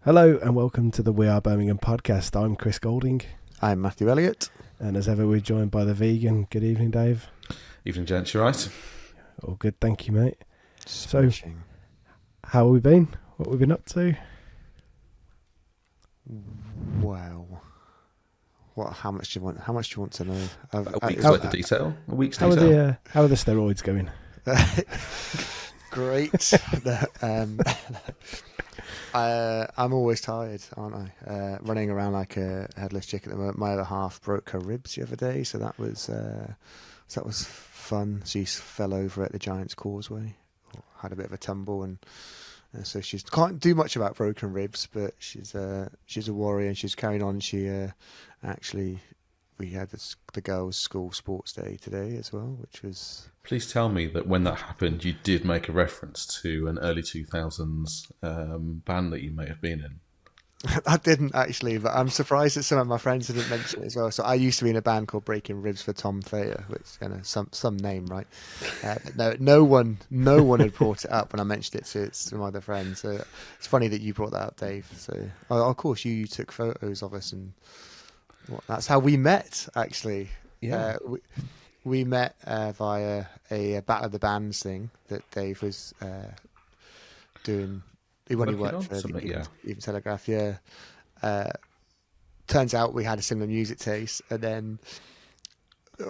Hello and welcome to the We Are Birmingham podcast. I'm Chris Golding. I'm Matthew Elliott. And as ever, we're joined by the vegan. Good evening, Dave. Evening, gents. You right? All good, thank you, mate. Smashing. So, how have we been? What have we been up to? Wow. What? How much do you want? How much do you want to know? A week's worth of detail. A week's detail. How are the steroids going? Great. I'm always tired, aren't I? Running around like a headless chicken at the moment. My other half broke her ribs the other day, so that was fun. She fell over at the Giants Causeway, had a bit of a tumble, and so she can't do much about broken ribs, but she's a warrior and she's carrying on. We had the girls' school sports day today as well, which was... Please tell me that when that happened, you did make a reference to an early 2000s band that you may have been in. I didn't actually, but I'm surprised that some of my friends didn't mention it as well. So I used to be in a band called Breaking Ribs for Tom Thayer, which some name, right? No one had brought it up when I mentioned it to some other friends. So it's funny that you brought that up, Dave. So of course you took photos of us, and that's how we met. Actually, yeah, we met via a Battle of the Bands thing that Dave was doing. When he worked for the Even Telegraph, turns out we had a similar music taste, and then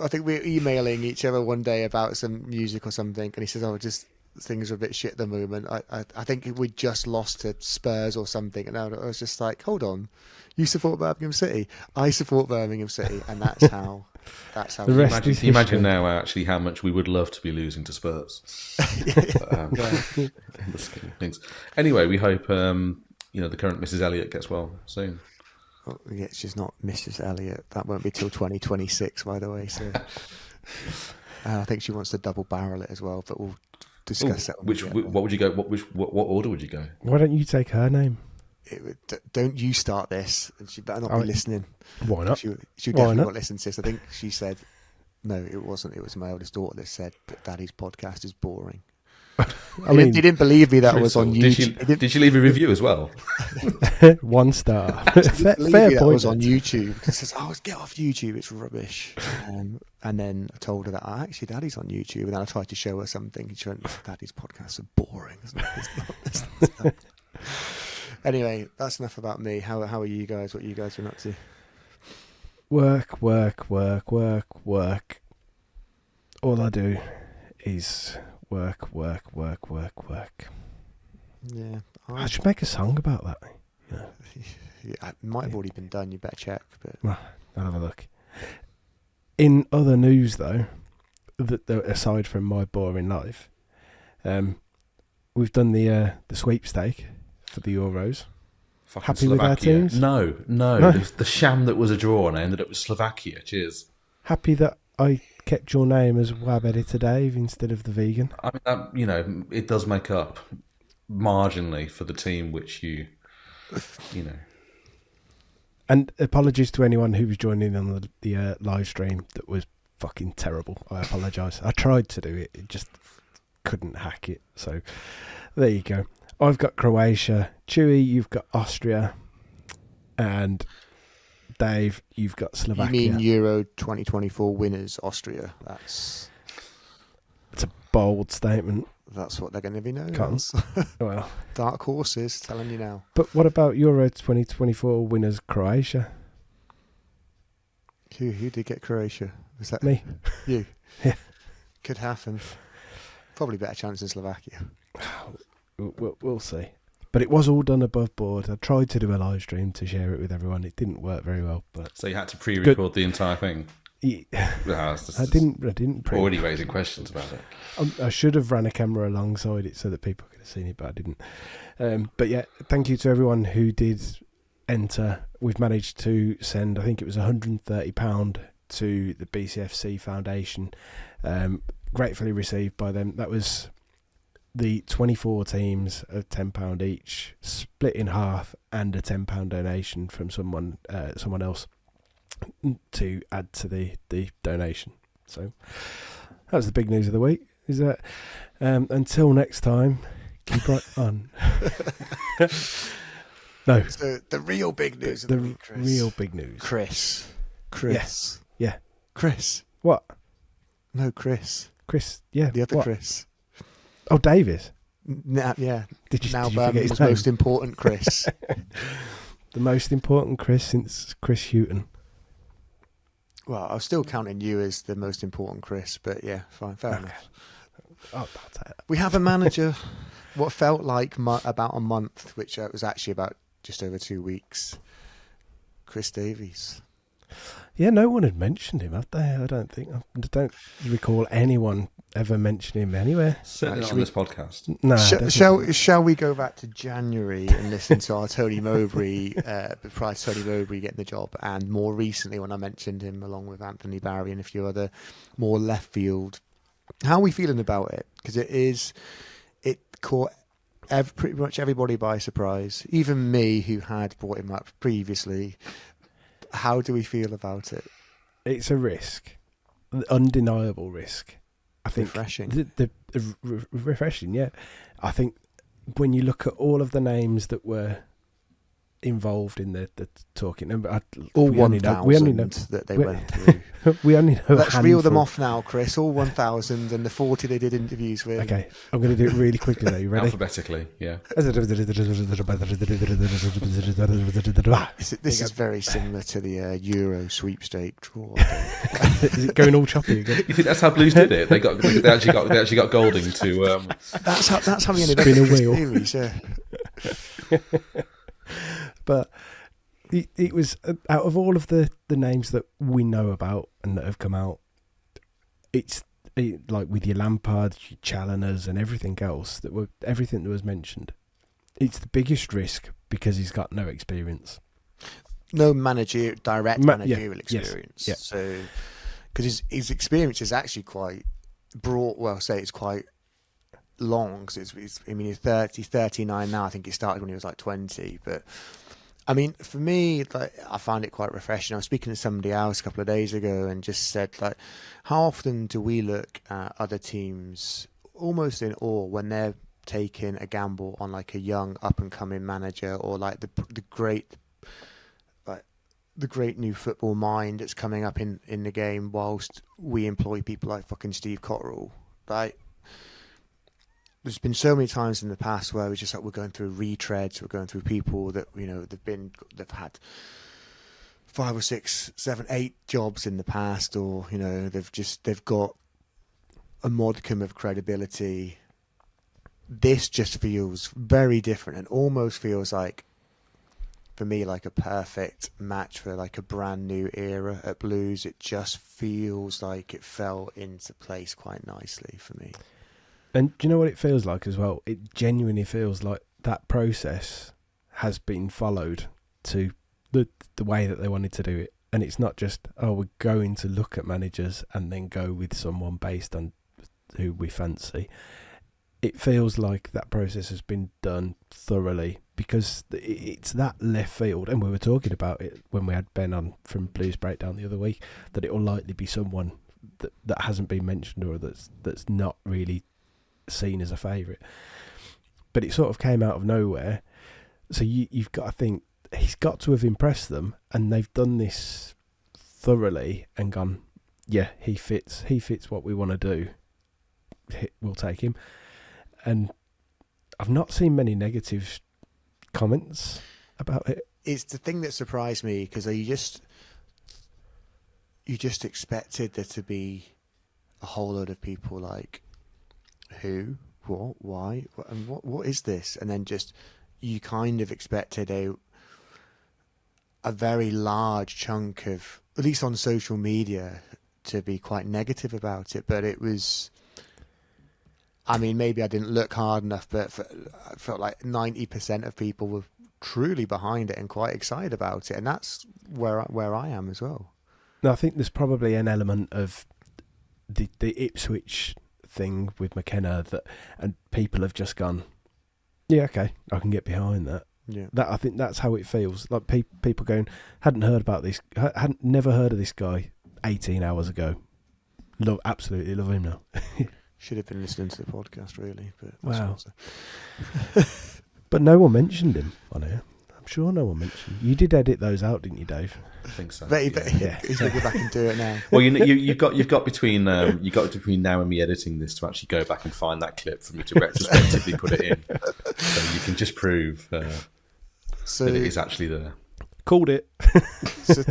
I think we were emailing each other one day about some music or something, and he says, "Oh, just things are a bit shit at the moment. I think we just lost to Spurs or something," and I was just like, "Hold on, you support Birmingham City, I support Birmingham City," and that's how. Can you imagine now actually how much we would love to be losing to Spurs? In the scheme of things. Anyway, we hope the current Mrs. Elliott gets well soon. Oh, yeah, she's not Mrs. Elliott. That won't be till 2026, by the way. So I think she wants to double barrel it as well, but we'll discuss that. What would you go? What order would you go? Why don't you take her name? Don't you start this, and she better not be listening. Why not? She definitely not listen to this. I think she said, no, it wasn't. It was my eldest daughter that said that Daddy's podcast is boring. He didn't believe me that it was on YouTube. Did she leave a review as well? 1 star. Fair point. That was on YouTube. She says, "Oh, get off YouTube. It's rubbish." And then I told her that actually Daddy's on YouTube, and then I tried to show her something. She went, "Daddy's podcasts are boring." It's not. Anyway, that's enough about me. How are you guys? What you guys been up to? Work. All I do is work. Yeah. I should make a song about that. It might have already been done. You better check. But I'll have a look. In other news, though, aside from my boring life, we've done the sweepstake for the Euros. Fucking Happy Slovakia. with our teams? No. The sham that was a draw, and I ended up with Slovakia. Cheers. Happy that I kept your name as Wab Editor Dave instead of the vegan. I mean, it does make up marginally for the team which you know. And apologies to anyone who was joining on the live stream. That was fucking terrible. I apologise. I tried to do it. It just couldn't hack it. So there you go. I've got Croatia. Chewy, you've got Austria. And Dave, you've got Slovakia. You mean Euro 2024 winners, Austria? It's a bold statement. That's what they're going to be known as. Well, dark horses, telling you now. But what about Euro 2024 winners, Croatia? Who did get Croatia? Was that me? You? Yeah. Could happen. Probably better chance in Slovakia. We'll see. But it was all done above board. I tried to do a live stream to share it with everyone. It didn't work very well. But so you had to pre-record the entire thing? Yeah. I didn't already raising questions about it. I should have ran a camera alongside it so that people could have seen it, but I didn't. But yeah, thank you to everyone who did enter. We've managed to send, I think it was £130 to the BCFC Foundation. Gratefully received by them. That was the 24 teams of £10 each, split in half, and a £10 donation from someone else to add to the donation. So that was the big news of the week. Is that until next time, keep right on. No. So the real big news of The the week, Chris. real big news. Chris. Yeah. Chris. What? No, Chris. Chris, yeah. The other what? Chris. Oh, Davies. Yeah. Did you Now forget his Birmingham's name? most important Chris. The most important Chris since Chris Houghton. Well, I was still counting you as the most important Chris, but yeah, fine, fair enough. I'll take that. We have a manager, what felt like about a month, which was actually about just over 2 weeks. Chris Davies. Yeah, no one had mentioned him, have they? I don't think. I don't recall anyone ever mentioning him anywhere. Certainly not on this podcast. No. Shall we go back to January and listen to our Tony Mowbray, prior to Tony Mowbray getting the job, and more recently when I mentioned him along with Anthony Barry and a few other more left field. How are we feeling about it? Because it caught pretty much everybody by surprise, even me who had brought him up previously. How do we feel about it? It's a risk, an undeniable risk. I think Refreshing. Refreshing, yeah. I think when you look at all of the names that were involved in the talking, All we only 1,000 that they went through. We only know. Let's reel them off now, Chris. All 1,000 and the 40 they did interviews with. Okay, I'm going to do it really quickly. Are you ready? Alphabetically, yeah. This is very similar to the Euro sweepstake draw. Is it going all choppy again? You think that's how Blues did it? They actually got Golding to. That's how we ended up Spin a with Chris wheel. Davies, yeah. But it was out of all of the names that we know about and that have come out, it's like with your Lampards, your Challengers, and everything else everything that was mentioned. It's the biggest risk because he's got no experience, No direct managerial experience. Yes, yeah. So, because his experience is actually quite broad. Well, say it's quite long. Because he's 39 now. I think he started when he was like 20, but. I mean, for me, like, I find it quite refreshing. I was speaking to somebody else a couple of days ago and just said, like, how often do we look at other teams almost in awe when they're taking a gamble on like a young up and coming manager or like the great new football mind that's coming up in the game, whilst we employ people like fucking Steve Cotterill, like. There's been so many times in the past where we're going through retreads, we're going through people that they've had 5 or 6, 7, 8 jobs in the past, or they've got a modicum of credibility. This just feels very different and almost feels like, for me, like a perfect match for like a brand new era at Blues. It just feels like it fell into place quite nicely for me. And do you know what it feels like as well? It genuinely feels like that process has been followed to the way that they wanted to do it. And it's not just, we're going to look at managers and then go with someone based on who we fancy. It feels like that process has been done thoroughly because it's that left field. And we were talking about it when we had Ben on from Blues Breakdown the other week, that it will likely be someone that hasn't been mentioned or that's not really seen as a favourite, but it sort of came out of nowhere. So you've got to think he's got to have impressed them, and they've done this thoroughly and gone, yeah, he fits what we want to do. We'll take him. And I've not seen many negative comments about it. It's the thing that surprised me, because you just expected there to be a whole load of people like, who, what, why, and what is this? And then just you kind of expected a very large chunk of, at least on social media, to be quite negative about it. But it was, I mean, maybe I didn't look hard enough, but I felt like 90% of people were truly behind it and quite excited about it. And that's where I am as well. No, I think there's probably an element of the Ipswich thing with McKenna and people have just gone, yeah, okay, I can get behind that. Yeah, I think that's how it feels. Like people going, hadn't heard about this, never heard of this guy 18 hours ago. Absolutely love him now. Should have been listening to the podcast, really. But wow. But no one mentioned him on here. sure no one mentioned. You did edit those out, didn't you, Dave? I think so. But Yeah. he's going to go back and do it now. Well, you've got between now and me editing this to actually go back and find that clip for me to retrospectively put it in, so you can just prove that it is actually there. Called it. So,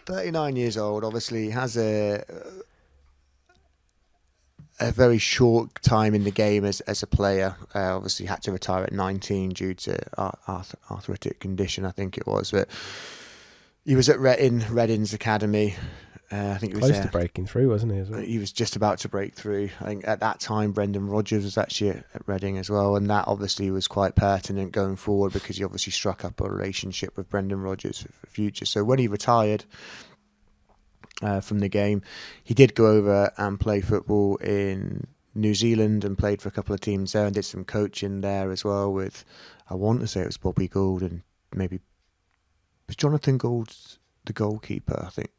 39 years old, obviously has a very short time in the game as a player. Obviously had to retire at 19 due to arthritic condition, I think it was. But he was at Reading's academy. I think he was close to breaking through, wasn't he? As well? He was just about to break through. I think at that time, Brendan Rodgers was actually at Reading as well, and that obviously was quite pertinent going forward because he obviously struck up a relationship with Brendan Rodgers for the future. So when he retired from the game, he did go over and play football in New Zealand and played for a couple of teams there and did some coaching there as well with, I want to say it was Bobby Gould and maybe was Jonathan Gould the goalkeeper, I think.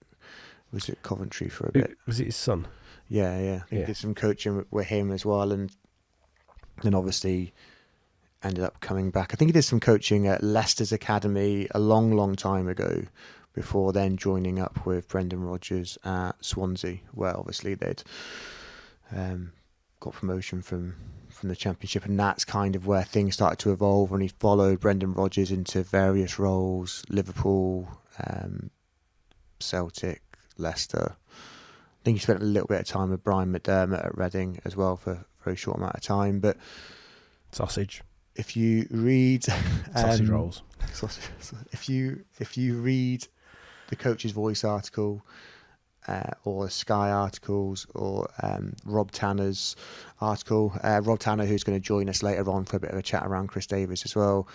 Was it Coventry for a bit? Was it his son? Yeah. I think he did some coaching with him as well, and then obviously ended up coming back. I think he did some coaching at Leicester's academy a long time ago, before then joining up with Brendan Rodgers at Swansea, where obviously they'd got promotion from the Championship, and that's kind of where things started to evolve. And he followed Brendan Rodgers into various roles: Liverpool, Celtic, Leicester. I think he spent a little bit of time with Brian McDermott at Reading as well for a very short amount of time. But sausage. If you read sausage rolls, if you read the Coach's Voice article, or Sky articles, or Rob Tanner's article, Rob Tanner, who's going to join us later on for a bit of a chat around Chris Davies as well,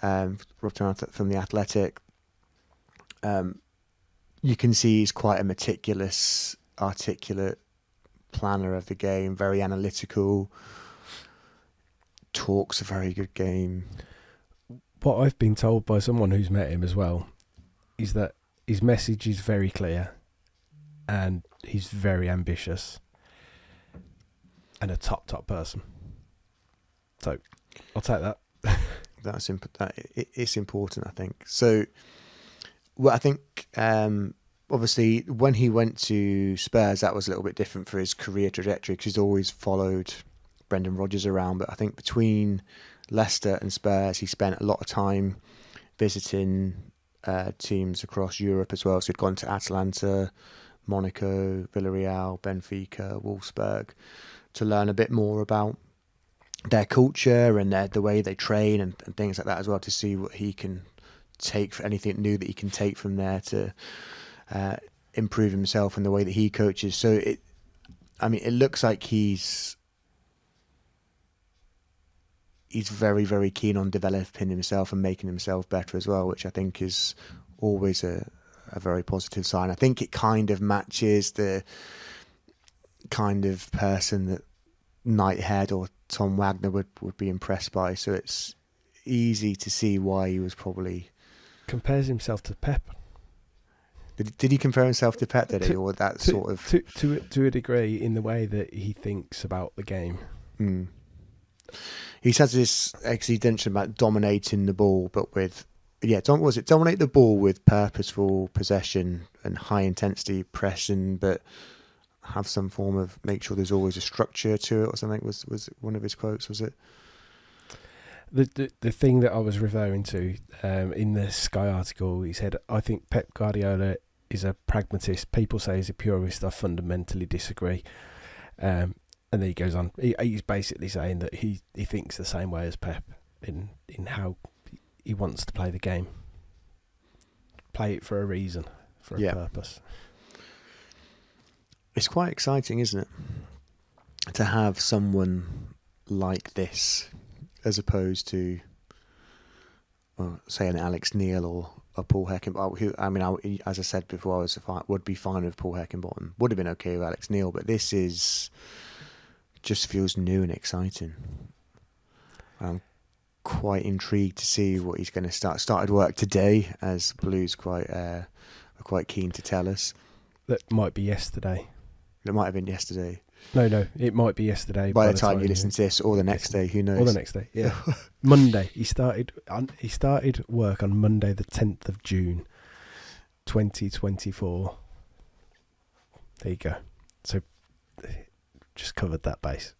Rob Tanner from The Athletic. You can see he's quite a meticulous, articulate planner of the game, very analytical, talks a very good game. What I've been told by someone who's met him as well is that his message is very clear and he's very ambitious and a top person. So I'll take that. It's important, I think. So, well, I think obviously when he went to Spurs, that was a little bit different for his career trajectory because he's always followed Brendan Rodgers around. But I think between Leicester and Spurs, he spent a lot of time visiting teams across Europe as well. So he'd gone to Atalanta, Monaco, Villarreal, Benfica, Wolfsburg to learn a bit more about their culture and the way they train and things like that as well, to see what he can take for anything new that he can take from there to improve himself and the way that he coaches. So it looks like he's very, very keen on developing himself and making himself better as well, which I think is always a very positive sign. I think it kind of matches the kind of person that Knighthead or Tom Wagner would be impressed by. So it's easy to see why he was probably... Compares himself to Pep. Did he compare himself to Pep, did he? Or that sort of... To a degree, in the way that he thinks about the game. Mm. He has this extension about dominating the ball, but with... dominate the ball with purposeful possession and high intensity pressing, but have some form of make sure there's always a structure to it or something, was one of his quotes, was it? The thing that I was referring to in the Sky article, he said, I think Pep Guardiola is a pragmatist. People say he's a purist. I fundamentally disagree. And then he goes on. He's basically saying that he thinks the same way as Pep in how he wants to play the game. Play it for a reason, for a purpose. It's quite exciting, isn't it? To have someone like this, as opposed to, say, an Alex Neil or a Paul Heckingbottom, who, as I said before, would be fine with Paul Heckingbottom. Would have been okay with Alex Neil, but this just feels new and exciting. I'm quite intrigued to see what he's going to started work today, as Blues are quite keen to tell us. That might be yesterday. It might have been yesterday. No, it might be yesterday. By the time you listen to this, or the next day, who knows? Or the next day, yeah. Monday. He started work on Monday, the 10th of June, 2024. There you go. So, just covered that base.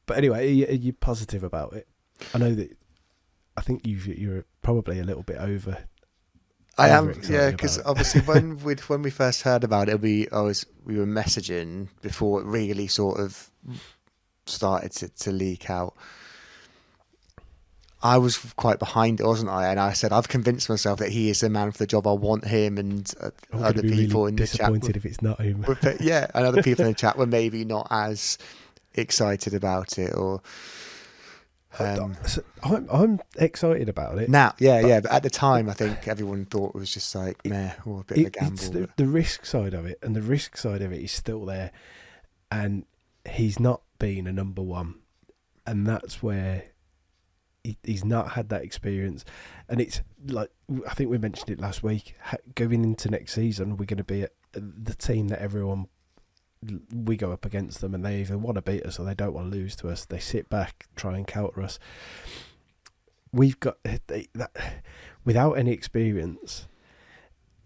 But anyway, are you positive about it? I know that. I think you're probably a little bit over. I am, yeah, because obviously when we first heard about it, we were messaging before it really sort of started to leak out. I was quite behind it, wasn't I? And I said I've convinced myself that he is the man for the job. I want him, and other people in the chat. Disappointed if it's not him. Yeah, and other people in the chat were maybe not as excited about it, or. I'm excited about it now. But at the time, I think everyone thought it was just like, meh, or a bit of a gamble. It's the risk side of it, and the risk side of it is still there, and he's not been a number one, and that's where he's not had that experience. And it's like, I think we mentioned it last week, going into next season, we're going to be the team that we go up against them, and they either want to beat us or they don't want to lose to us. They sit back, try and counter us. We've got that without any experience.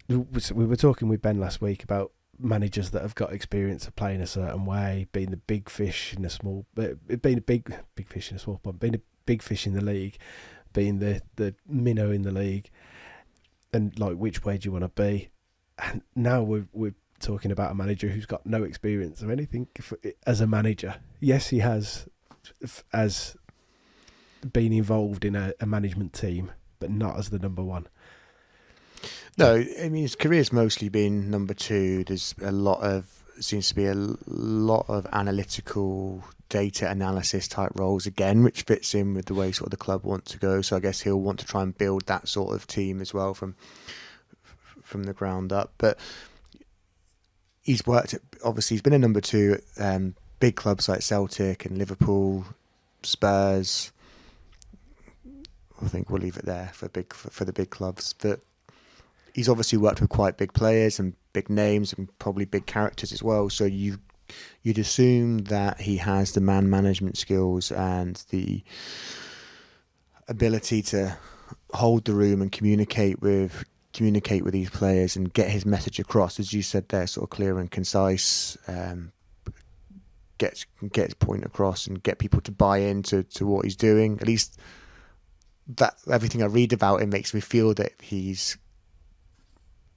We were talking with Ben last week about managers that have got experience of playing a certain way, being the big fish in a small, being a big fish in a small pond, being a big fish in the league, being the minnow in the league, and like, which way do you want to be? And now we're talking about a manager who's got no experience of anything as a manager. Yes, he has been involved in a management team, but not as the number one. No, I mean, his career's mostly been number two. There's seems to be a lot of analytical data analysis type roles again, which fits in with the way sort of the club want to go. So I guess he'll want to try and build that sort of team as well from the ground up. But he's been a number two at big clubs like Celtic and Liverpool, Spurs. I think we'll leave it there for the big clubs. But he's obviously worked with quite big players and big names and probably big characters as well. So you'd assume that he has the man management skills and the ability to hold the room and communicate with these players and get his message across, as you said there, sort of clear and concise, get his point across and get people to buy into what he's doing. At least that everything I read about him makes me feel that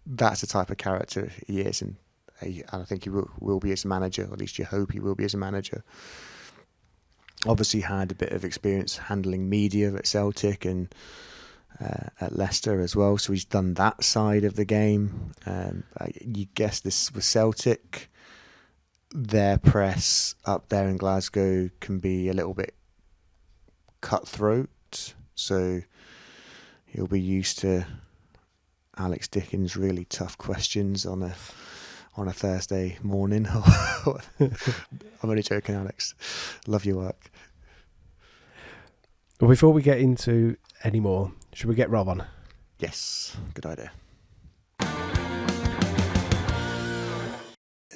that's the type of character he is, and I think he will be as a manager, or at least you hope he will be as a manager. Obviously had a bit of experience handling media at Celtic and at Leicester as well, so he's done that side of the game. You guess this was Celtic. Their press up there in Glasgow can be a little bit cutthroat, so he'll be used to Alex Dickens' really tough questions on a Thursday morning. I'm only joking, Alex. Love your work. Well, before we get into any more, should we get Rob on? Yes, good idea.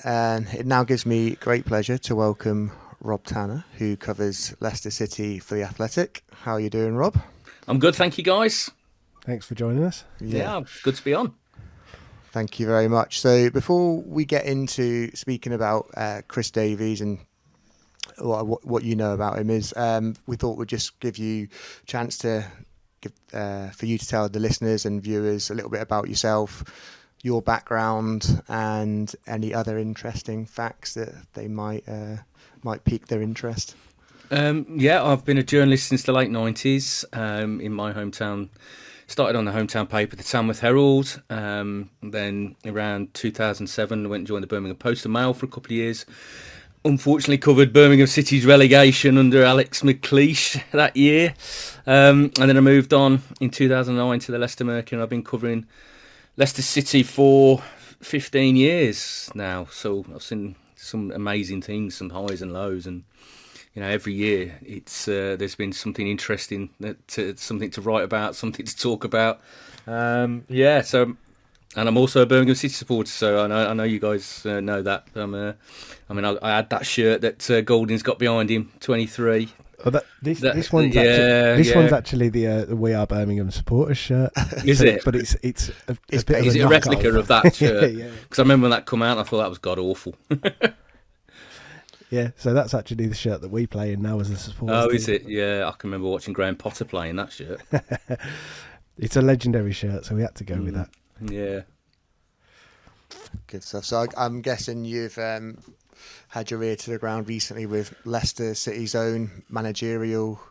And it now gives me great pleasure to welcome Rob Tanner, who covers Leicester City for The Athletic. How are you doing, Rob? I'm good, thank you, guys. Thanks for joining us. Yeah, good to be on. Thank you very much. So before we get into speaking about Chris Davies and what you know about him is, we thought we'd just give you a chance to for you to tell the listeners and viewers a little bit about yourself, your background, and any other interesting facts that they might pique their interest. I've been a journalist since the late 90s in my hometown. Started on the hometown paper, the Tamworth Herald. Then around 2007, I went and joined the Birmingham Post and Mail for a couple of years. Unfortunately, covered Birmingham City's relegation under Alex McLeish that year. And then I moved on in 2009 to the Leicester Mercury, and I've been covering Leicester City for 15 years now. So I've seen some amazing things, some highs and lows, and every year it's there's been something interesting, something to write about, something to talk about. So And I'm also a Birmingham City supporter, so I know you guys know that. I had that shirt that Golding's got behind him, 23. Oh, this one's actually the We Are Birmingham supporters shirt. Is it? But it's a bit of is it a replica of that shirt? Yeah. Because I remember when that come out, I thought that was god awful. Yeah, so that's actually the shirt that we play in now as a supporters. Oh, is it? Yeah, I can remember watching Graham Potter playing that shirt. It's a legendary shirt, so we had to go with that. Yeah. Good stuff. So I'm guessing you've had your ear to the ground recently with Leicester City's own managerial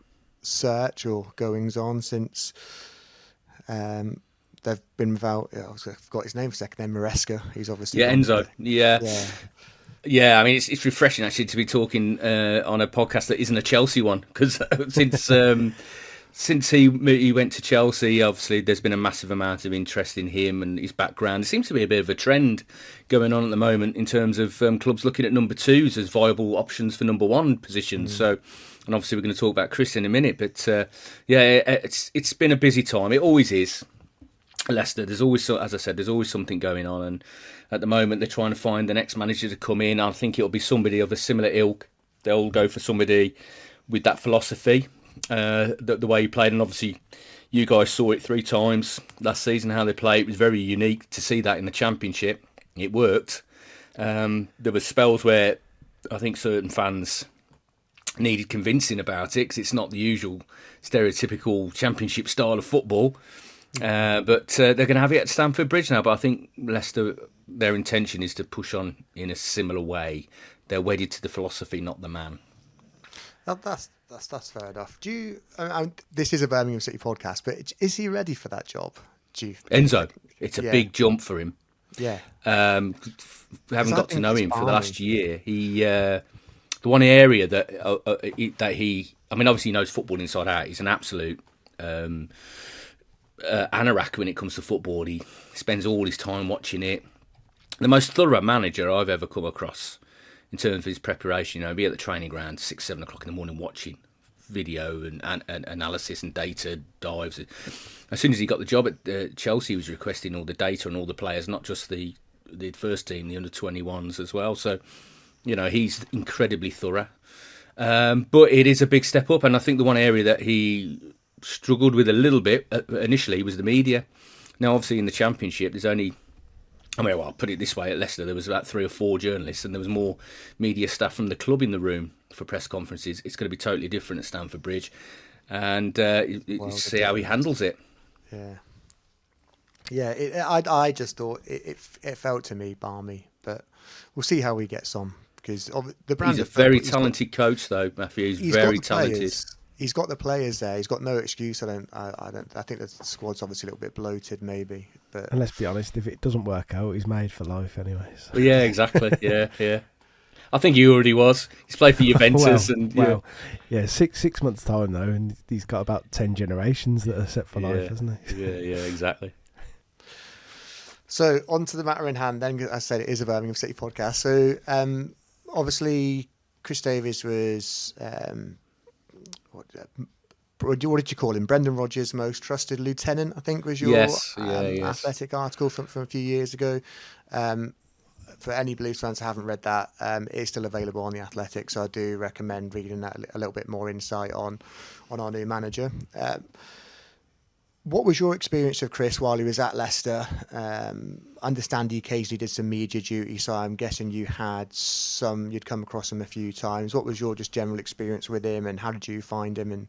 search or goings on since they've been without. I forgot his name for a second. Then Maresca. He's obviously Enzo. Yeah. I mean, it's refreshing actually to be talking on a podcast that isn't a Chelsea one, because since he went to Chelsea, obviously there's been a massive amount of interest in him and his background. There seems to be a bit of a trend going on at the moment in terms of clubs looking at number twos as viable options for number one positions. So, and obviously we're going to talk about Chris in a minute, but it's been a busy time. It always is. Leicester, there's always, as I said, there's always something going on, and at the moment they're trying to find the next manager to come in. I think it'll be somebody of a similar ilk. They'll go for somebody with that philosophy. The way he played, and obviously you guys saw it 3 times last season how they played. It was very unique to see that in the Championship. It worked. There were spells where I think certain fans needed convincing about it, because it's not the usual stereotypical Championship style of football. But they're going to have it at Stamford Bridge now. But I think Leicester, their intention is to push on in a similar way. They're wedded to the philosophy, not the man. That's fair enough. Do you? This is a Birmingham City podcast, but is he ready for that job? Enzo, it's a big jump for him. Yeah. We haven't got to know him for the last year. He, the one area that he, I mean, obviously he knows football inside out. He's an absolute anorak when it comes to football. He spends all his time watching it. The most thorough manager I've ever come across in terms of his preparation. Be at the training ground 6-7 o'clock in the morning watching video and analysis and data dives. As soon as he got the job at Chelsea, he was requesting all the data and all the players, not just the first team, the under-21s as well. So, he's incredibly thorough. But it is a big step up, and I think the one area that he struggled with a little bit initially was the media. Now, obviously, in the Championship, there's only... I'll put it this way, at Leicester there was about 3 or 4 journalists, and there was more media staff from the club in the room for press conferences. It's going to be totally different at Stamford Bridge, and see how he handles it. I just thought it felt to me balmy, but we'll see how he gets on, because the brand. He's a very talented coach, though, Matthew. He's very talented. He's got the players there. He's got no excuse. I think the squad's obviously a little bit bloated, maybe. But and let's be honest, if it doesn't work out, he's made for life anyway. So. Well, yeah, exactly. Yeah. I think he already was. He's played for Juventus, yeah, 6 months time though, and he's got about 10 generations that are set for life, hasn't he? Yeah, exactly. So on to the matter in hand. Then, as I said, it is a Birmingham City podcast. So obviously, Chris Davies was. What did you call him? Brendan Rodgers' most trusted lieutenant, I think, was your Athletic article from a few years ago. For any Blues fans who haven't read that, it's still available on the Athletic, so I do recommend reading that, a little bit more insight on our new manager. What was your experience of Chris while he was at Leicester? Understand he occasionally did some media duty, so I'm guessing you'd come across him a few times. What was your just general experience with him, and how did you find him? And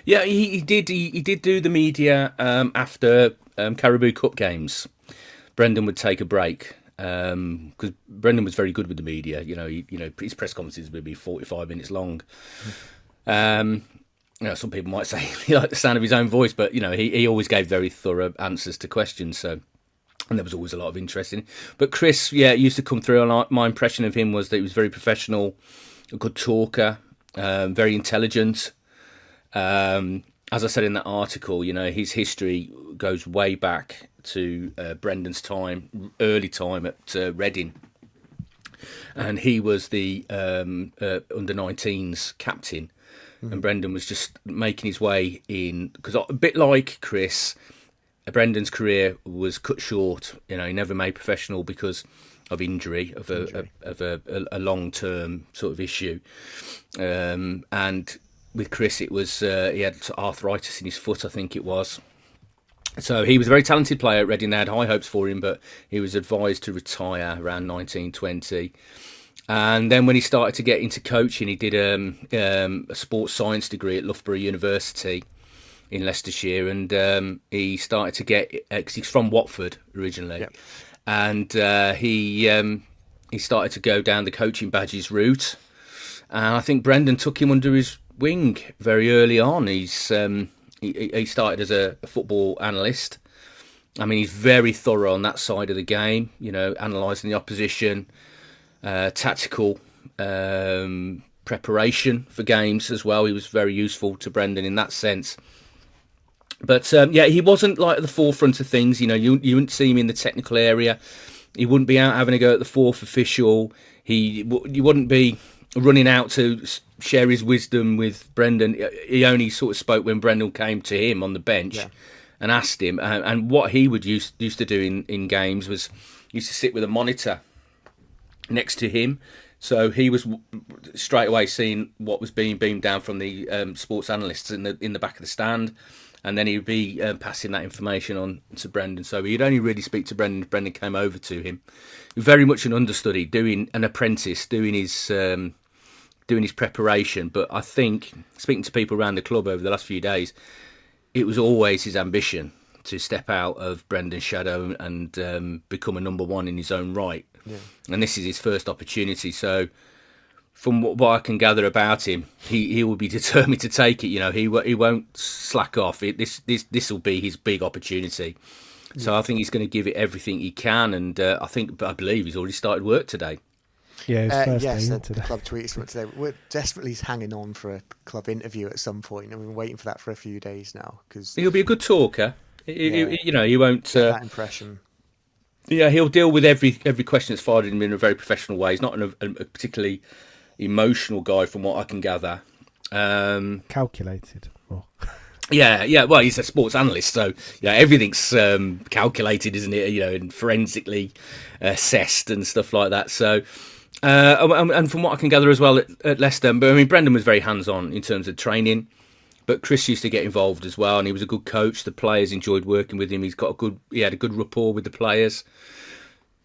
yeah, he did do the media after Caribou Cup games. Brendan would take a break because Brendan was very good with the media. His press conferences would be 45 minutes long. Some people might say he liked the sound of his own voice, but he always gave very thorough answers to questions. So, and there was always a lot of interest in it. But Chris, used to come through, and my impression of him was that he was very professional, a good talker, very intelligent. As I said in that article, his history goes way back to Brendan's early time at Reading. And he was the under-19s captain. And Brendan was just making his way in, because a bit like Chris, Brendan's career was cut short. He never made professional because of injury, of a long-term sort of issue. And with Chris, it was he had arthritis in his foot, I think it was. So he was a very talented player at Reading. They had high hopes for him, but he was advised to retire around 1920. And then when he started to get into coaching, he did a sports science degree at Loughborough University in Leicestershire, and he started to get, because he's from Watford originally, Yep. and he started to go down the coaching badges route. And I think Brendan took him under his wing very early on. He started as a football analyst. I mean, he's very thorough on that side of the game, analysing the opposition, tactical preparation for games as well. He was very useful to Brendan in that sense. But he wasn't like at the forefront of things. You wouldn't see him in the technical area. He wouldn't be out having a go at the fourth official. You wouldn't be running out to share his wisdom with Brendan. He only sort of spoke when Brendan came to him on the bench and asked him. And what he would used to do in games was used to sit with a monitor next to him. So he was straight away seeing what was being beamed down from the sports analysts in the back of the stand. And then he would be passing that information on to Brendan. So he'd only really speak to Brendan if Brendan came over to him. Very much an understudy, doing an apprentice, doing his preparation. But I think, speaking to people around the club over the last few days, it was always his ambition to step out of Brendan's shadow and become a number one in his own right. Yeah. And this is his first opportunity. So from what I can gather about him, he will be determined to take it. He won't slack off. This will be his big opportunity. So I think he's going to give it everything he can, and I believe he's already started work today. Yeah, yes, the today. club tweeted something today. We're desperately hanging on for a club interview at some point, and we've been waiting for that for a few days now. Because he'll be a good talker. He won't. That impression. Yeah, he'll deal with every question that's fired at him in a very professional way. He's not a particularly emotional guy, from what I can gather. Calculated. Yeah. Well, he's a sports analyst, so everything's calculated, isn't it? And forensically assessed and stuff like that. So, and from what I can gather as well at Leicester, but I mean, Brendan was very hands-on in terms of training, but Chris used to get involved as well, and he was a good coach. The players enjoyed working with him. He had a good rapport with the players.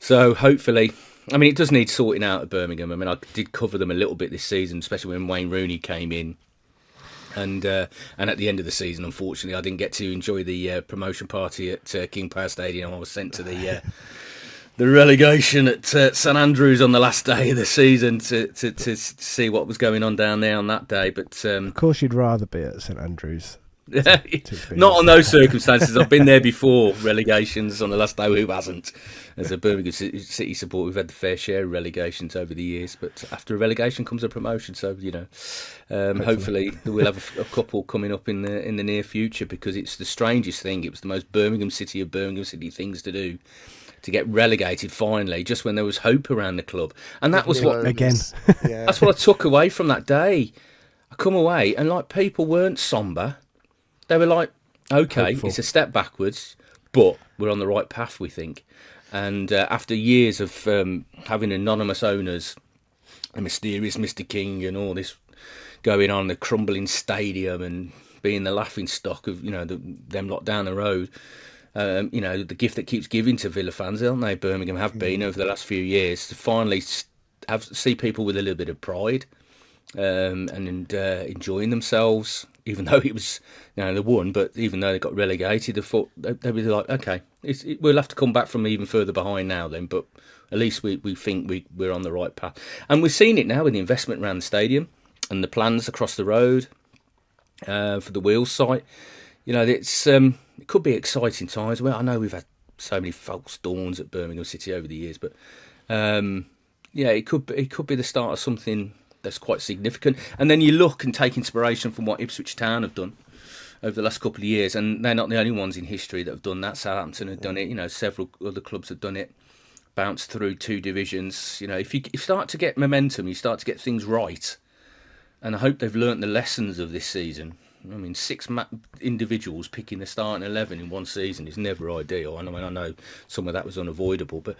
So hopefully, I mean, it does need sorting out at Birmingham. I mean, I did cover them a little bit this season, especially when Wayne Rooney came in. And at the end of the season, unfortunately, I didn't get to enjoy the promotion party at King Power Stadium. I was sent to the relegation at St Andrews on the last day of the season to see what was going on down there on that day. But of course, you'd rather be at St Andrews. Not on those circumstances. I've been there before, relegations on the last day. Who hasn't? As a Birmingham City supporter, we've had the fair share of relegations over the years, but after a relegation comes a promotion. So hopefully we'll have a couple coming up in the near future, because it's the strangest thing. It was the most Birmingham City of Birmingham City things to do, to get relegated finally, just when there was hope around the club. And that was what that's what I took away from that day. I come away and people weren't somber. They were like, okay, hopeful. It's a step backwards, but we're on the right path, we think. And after years of having anonymous owners, the mysterious Mr. King and all this going on, the crumbling stadium and being the laughing stock of, them lot down the road, the gift that keeps giving to Villa fans, aren't they? Birmingham have been over the last few years, to finally see people with a little bit of pride and enjoying themselves. Even though it was, they won, but even though they got relegated, they were like, okay, we'll have to come back from even further behind now then, but at least we think we're on the right path. And we've seen it now with the investment around the stadium and the plans across the road for the Wheels site. It could be exciting times. Well, I know we've had so many false dawns at Birmingham City over the years, but it could be the start of something that's quite significant. And then you look and take inspiration from what Ipswich Town have done over the last couple of years, and they're not the only ones in history that have done that. Southampton have done it, several other clubs have done it, bounced through 2 divisions. If you start to get momentum, you start to get things right, and I hope they've learnt the lessons of this season. I mean, individuals picking the starting 11 in one season is never ideal. And I mean, I know some of that was unavoidable, but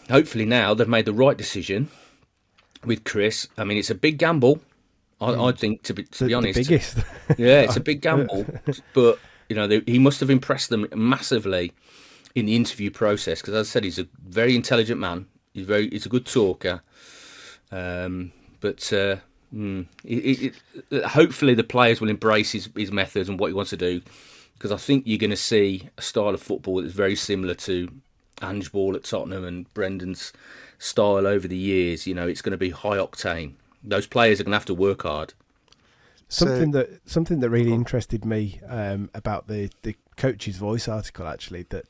hopefully now they've made the right decision with Chris. I mean, it's a big gamble. I think to be honest, the biggest. Yeah, it's a big gamble, but you know, he must have impressed them massively in the interview process, because as I said, he's a very intelligent man. He's a good talker, but hopefully the players will embrace his methods and what he wants to do, because I think you're going to see a style of football that's very similar to Ange Ball at Tottenham and Brendan's style over the years. You know, it's going to be high octane. Those players are going to have to work hard. Something that really interested me about the Coach's Voice article, actually, that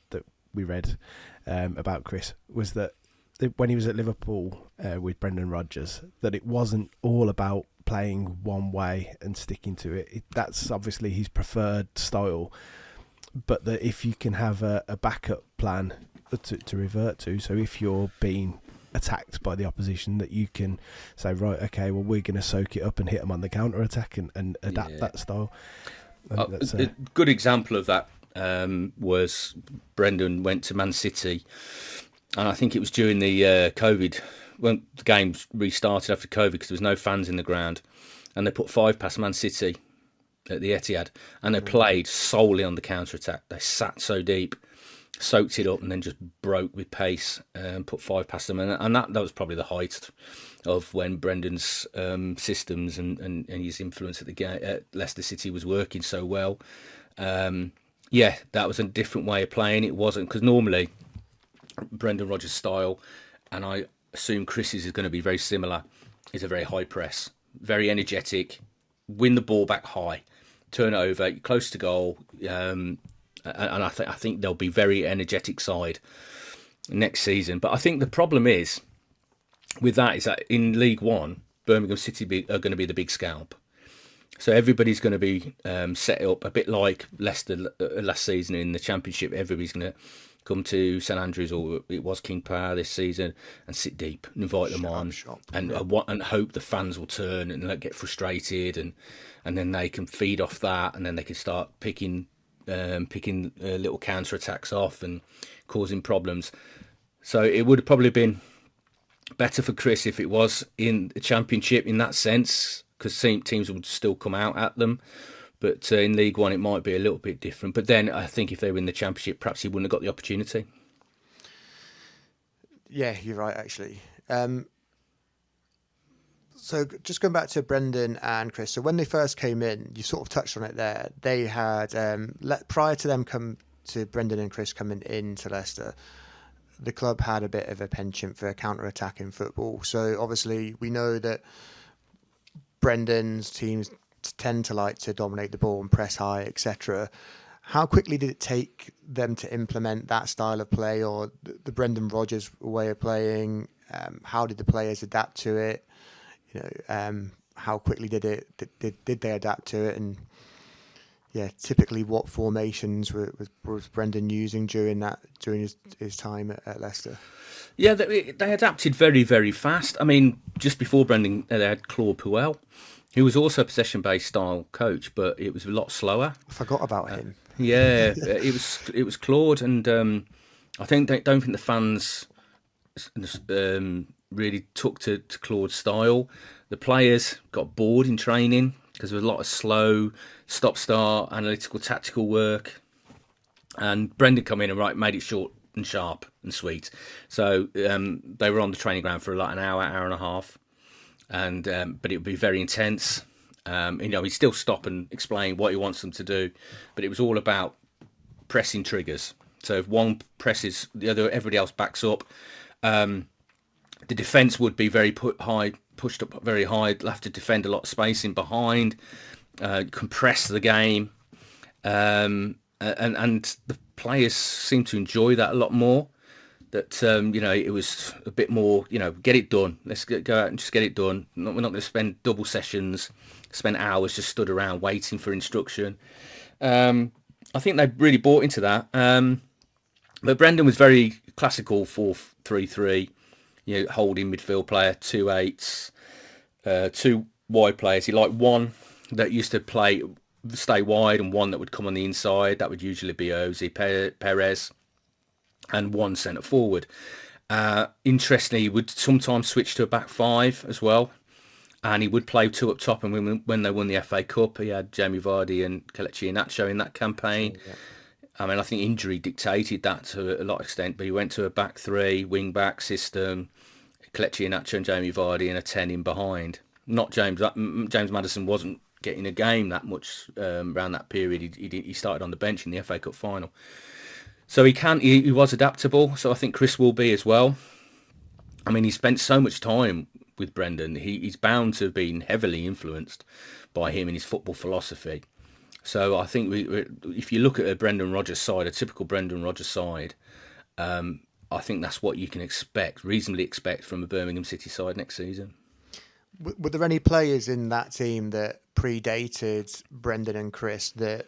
we read about Chris, was that when he was at Liverpool with Brendan Rodgers, that it wasn't all about playing one way and sticking to it. That's obviously his preferred style, but that if you can have a backup plan to revert to, so if you're being attacked by the opposition, that you can say, right, okay, well, we're going to soak it up and hit them on the counter attack and adapt that style. A good example of that was Brendan went to Man City, and I think it was during the COVID, when the game restarted after COVID, because there was no fans in the ground, and they put 5 past Man City at the Etihad, and they played solely on the counter attack. They sat so deep, soaked it up, and then just broke with pace and put 5 past them. And that was probably the height of when Brendan's systems and his influence at the game at Leicester City was working so well. Yeah, that was a different way of playing. It wasn't, because normally Brendan Rodgers' style, and I assume Chris's is going to be very similar, is a very high press, very energetic, win the ball back high, turn it over, close to goal. And I think they'll be very energetic side next season. But I think the problem is with that is that in League One, Birmingham City are going to be the big scalp. So everybody's going to be set up a bit like Leicester last season in the Championship. Everybody's going to come to St Andrews, or it was King Power this season, and sit deep and invite them on, and hope the fans will turn and get frustrated, and then they can feed off that, and then they can start picking little counter attacks off and causing problems. So it would have probably been better for Chris if it was in the Championship in that sense, because teams would still come out at them. But in League One, it might be a little bit different. But then I think if they were in the Championship, perhaps he wouldn't have got the opportunity. Yeah, you're right, actually. So just going back to Brendan and Chris. So when they first came in, you sort of touched on it there. They had, prior to them Brendan and Chris coming into Leicester, the club had a bit of a penchant for counter-attacking football. So obviously we know that Brendan's teams tend to like to dominate the ball and press high, etc. How quickly did it take them to implement that style of play, or the Brendan Rodgers way of playing? How did the players adapt to it? How quickly did they adapt to it? And yeah, typically what formations was Brendan using during his time at Leicester? Yeah, they adapted very, very fast. I mean, just before Brendan, they had Claude Puel, who was also a possession-based style coach, but it was a lot slower. I forgot about him. Yeah, it was Claude, and I don't think the fans really took to Claude's style. The players got bored in training because there was a lot of slow, stop-start, analytical, tactical work. And Brendan come in and made it short and sharp and sweet. So they were on the training ground for like an hour and a half, and but it would be very intense. He'd still stop and explain what he wants them to do, but it was all about pressing triggers. So if one presses, the other, everybody else backs up. The defence would be very pushed up very high. They'll have to defend a lot of space in behind, compress the game, and the players seem to enjoy that a lot more. That it was a bit more, get it done. Let's go out and just get it done. We're not going to spend double sessions, spend hours just stood around waiting for instruction. I think they really bought into that. But Brendan was very classical 4-3-3, holding midfield player, 2 8s, 2 wide players. He liked one that used to stay wide, and one that would come on the inside. That would usually be Jose Perez, and one centre forward. Interestingly, he would sometimes switch to a back five as well, and he would play two up top. And when they won the FA Cup, he had Jamie Vardy and Kelechi Iheanacho in that campaign. Yeah. I mean, I think injury dictated that to a lot of extent, but he went to a back three, wing back system, Kelechi Iheanacho and Jamie Vardy, and a 10 in behind. Not James Maddison wasn't getting a game that much around that period. He started on the bench in the FA Cup final. So he was adaptable. So I think Chris will be as well. I mean, he spent so much time with Brendan. He's bound to have been heavily influenced by him and his football philosophy. So I think if you look at a Brendan Rodgers side, a typical Brendan Rodgers side, I think that's what you can reasonably expect from a Birmingham City side next season. Were there any players in that team that predated Brendan and Chris that,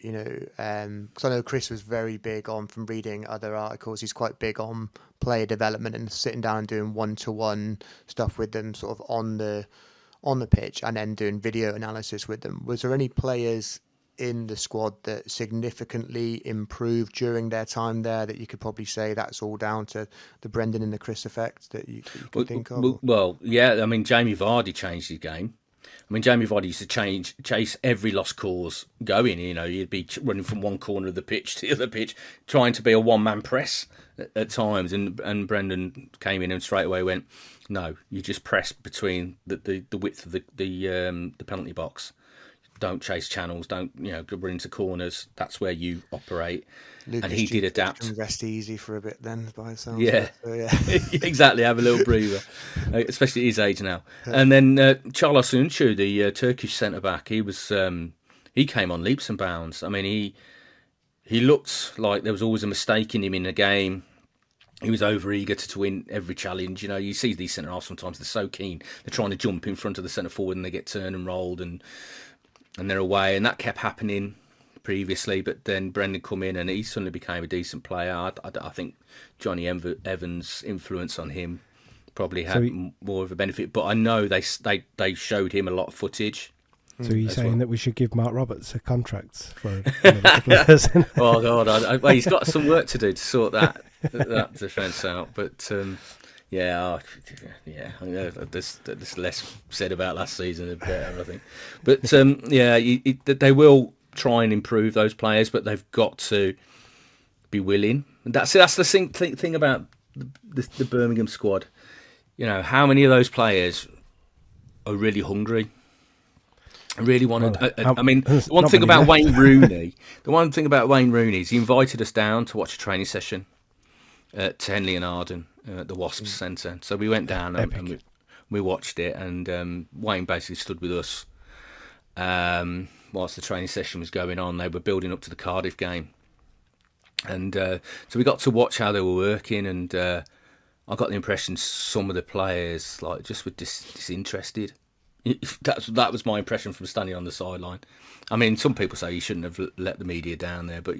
because I know Chris was very big on, from reading other articles, he's quite big on player development and sitting down and doing one-to-one stuff with them sort of on the pitch, and then doing video analysis with them. Was there any players in the squad that significantly improved during their time there that you could probably say that's all down to the Brendan and the Chris effect that you can think of? Well, yeah, I mean, Jamie Vardy changed his game. I mean, Jamie Vardy used to chase every lost cause going. He'd be running from one corner of the pitch to the other pitch, trying to be a one-man press at times. And Brendan came in and straight away went, no, you just press between the width of the penalty box. Don't chase channels. Don't run into corners. That's where you operate. Lucas, and he did adapt. Can rest easy for a bit then, by the sounds. Yeah, of it. So, yeah. Exactly. Have a little breather, especially at his age now. And then Charles Unchu, the Turkish centre back, he came on leaps and bounds. I mean, he looked like there was always a mistake in him in a game. He was over-eager to win every challenge. You see these centre-halves sometimes, they're so keen. They're trying to jump in front of the centre-forward and they get turned and rolled and they're away. And that kept happening previously, but then Brendan come in and he suddenly became a decent player. I think Johnny Evans' influence on him probably had more of a benefit. But I know they showed him a lot of footage. So are you saying that we should give Mark Roberts a contract for another couple of years? Oh God, well, he's got some work to do to sort that defence out. But there's less said about last season than better, I think. But they will try and improve those players, but they've got to be willing. And that's the thing about the Birmingham squad. How many of those players are really hungry? I really want to. The one thing about Wayne Rooney, is he invited us down to watch a training session at Henley and Arden at the Wasps Centre. So we went down and we watched it, and Wayne basically stood with us whilst the training session was going on. They were building up to the Cardiff game, and so we got to watch how they were working, and I got the impression some of the players just were disinterested. That was my impression from standing on the sideline. I mean, some people say you shouldn't have let the media down there, but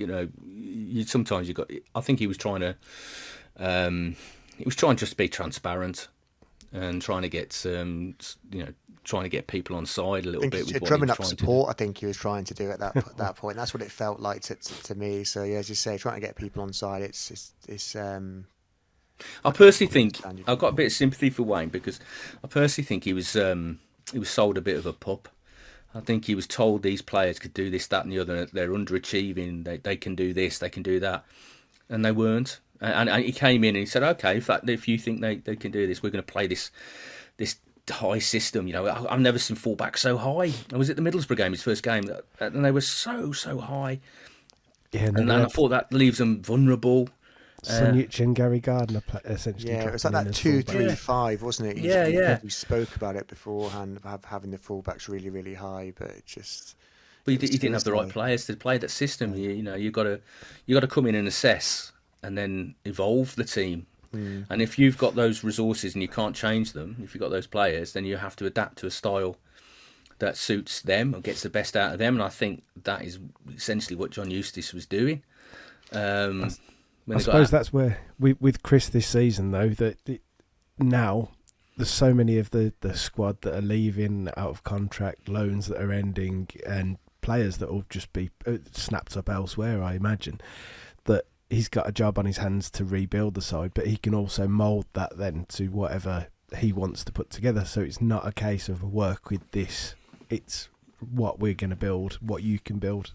sometimes you got. I think he was trying to just be transparent and trying to get people on side a little bit. With drumming up support, I think he was trying to do at that point. That's what it felt like to me. So yeah, as you say, trying to get people on side. It's I personally think I've got a bit of sympathy for Wayne, because I personally think he was sold a bit of a pup. I think he was told these players could do this, that and the other. They're underachieving. They can do this, they can do that. And they weren't. And he came in and he said, okay, if you think they can do this, we're going to play this high system. I've never seen fullbacks so high. I was at the Middlesbrough game, his first game, and they were so high. Yeah, and I thought that leaves them vulnerable. Sonuch and Gary Gardner essentially. Yeah, it was like that 2-3-5, wasn't it? We spoke about it beforehand, having the fullbacks really, really high, but it just. But you didn't have the right players to play that system. You got to come in and assess, and then evolve the team. And if you've got those resources and you can't change them, if you've got those players, then you have to adapt to a style that suits them or gets the best out of them. And I think that is essentially what John Eustace was doing. I suppose that's where, with Chris this season, though, that now there's so many of the squad that are leaving out of contract, loans that are ending, and players that will just be snapped up elsewhere, I imagine, that he's got a job on his hands to rebuild the side, but he can also mould that then to whatever he wants to put together. So it's not a case of work with this, it's what we're going to build, what you can build.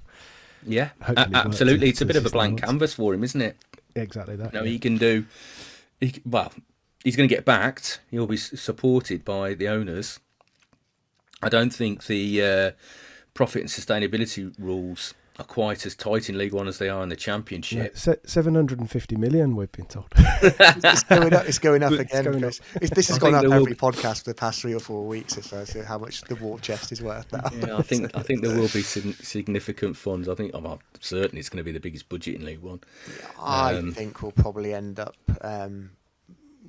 Yeah, Hopefully absolutely. It's a bit of a system blank works. canvas for him, isn't it? Exactly that. You know, he can do. Well, he's going to get backed. He'll be supported by the owners. I don't think the profit and sustainability rules are quite as tight in League One as they are in the Championship. No, 750 million, we've been told. It's going up. It's going up again. going Chris. This has I gone think up there will every podcast for the past 3 or 4 weeks or so. So how much the war chest is worth now? Yeah, I think there will be significant funds. I think, well, certainly it's going to be the biggest budget in League One. I think we'll probably end up.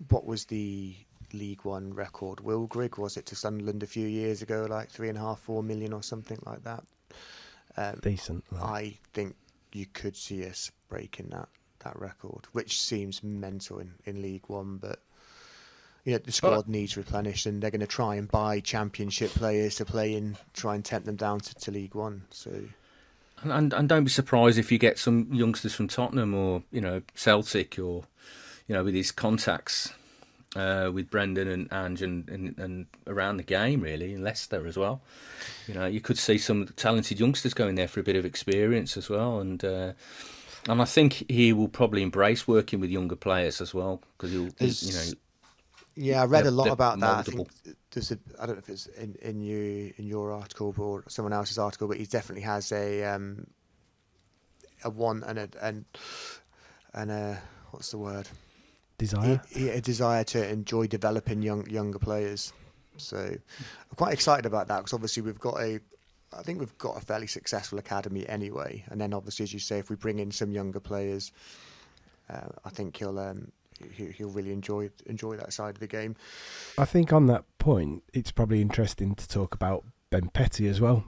What was the League One record? Will Grigg, was it to Sunderland a few years ago, like 3.5-4 million or something like that? Decent. Right. I think you could see us breaking that record, which seems mental in League One, but the squad needs replenished, and they're going to try and buy Championship players to play in, try and tempt them down to League One. So, and don't be surprised if you get some youngsters from Tottenham or Celtic or with his contacts with Brendan and Ange and around the game really, in Leicester as well. You could see some talented youngsters going there for a bit of experience as well, and I think he will probably embrace working with younger players as well, because Yeah, I read a lot about that. I moldable. think I don't know if it's in your article or someone else's article, but he definitely has a want and a what's the word? Desire. A desire to enjoy developing younger players. So I'm quite excited about that, because obviously we've got a fairly successful academy anyway, and then obviously, as you say, if we bring in some younger players, I think he'll really enjoy that side of the game. I think on that point, it's probably interesting to talk about Ben Petty as well.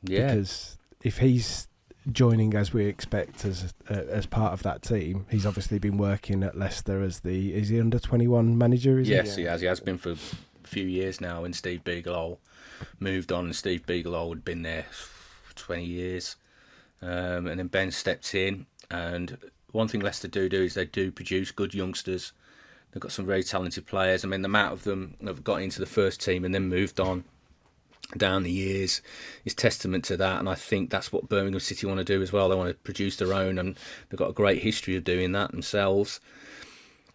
Yeah. Because if he's joining as we expect as part of that team, he's obviously been working at Leicester as is he under 21 manager? Yes, he has. He has been for a few years now. And Steve Bigelow moved on, and Steve Bigelow had been there for 20 years, and then Ben stepped in. And one thing Leicester do is they do produce good youngsters. They've got some very talented players. I mean, the amount of them have got into the first team and then moved on down the years is testament to that, and I think that's what Birmingham City want to do as well. They want to produce their own, and they've got a great history of doing that themselves.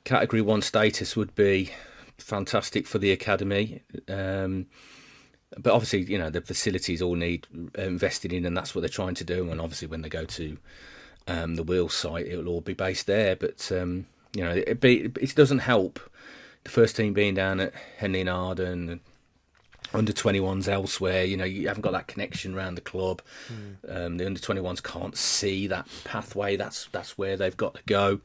Category 1 status would be fantastic for the academy, but obviously the facilities all need invested in, and that's what they're trying to do. And obviously when they go to the Wheels site, it'll all be based there, but it doesn't help the first team being down at Henley and Arden and under 21s elsewhere. You haven't got that connection around the club. The under 21s can't see that pathway. That's where they've got to go.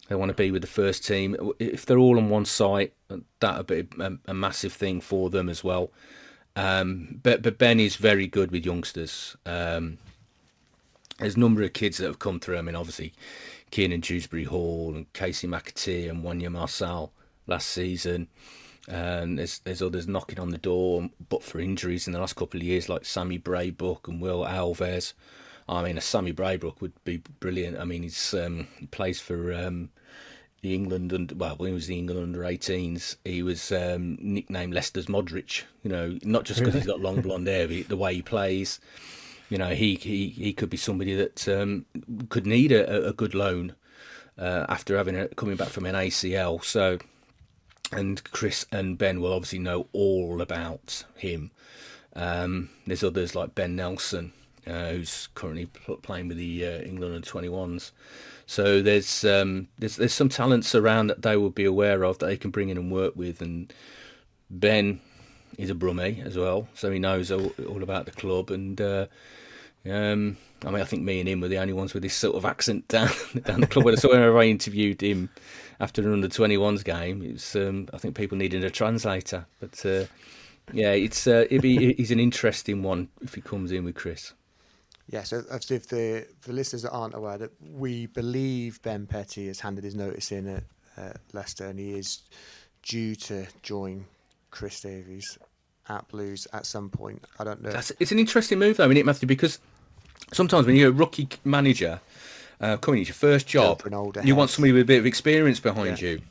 They want to be with the first team. If they're all on one site, that would be a massive thing for them as well. But Ben is very good with youngsters. There's a number of kids that have come through. I mean, obviously, Kiernan Dewsbury Hall and Casey McAtee and Wanya Marçal last season. There's others knocking on the door, but for injuries in the last couple of years, like Sammy Braybrook and Will Alves. I mean, a Sammy Braybrook would be brilliant. I mean, he plays for the England, and when he was the England under-18s, he was nicknamed Leicester's Modric. Not just because he's got long blonde hair, but the way he plays. He could be somebody that could need a good loan after coming back from an ACL. So. And Chris and Ben will obviously know all about him. There's others like Ben Nelson, who's currently playing with the England under-21s. So there's some talents around that they will be aware of that they can bring in and work with. And Ben is a Brummie as well, so he knows all about the club. And I think me and him were the only ones with this sort of accent down the club. So whenever I interviewed him after an under-21s game, it was, I think people needed a translator. But he's an interesting one if he comes in with Chris. Yeah, so if the listeners that aren't aware, that we believe Ben Petty has handed his notice in at Leicester, and he is due to join Chris Davies at Blues at some point. I don't know. It's an interesting move, though, isn't it, Matthew? Because sometimes when you're a rookie manager coming into your first job, you want somebody with a bit of experience behind you.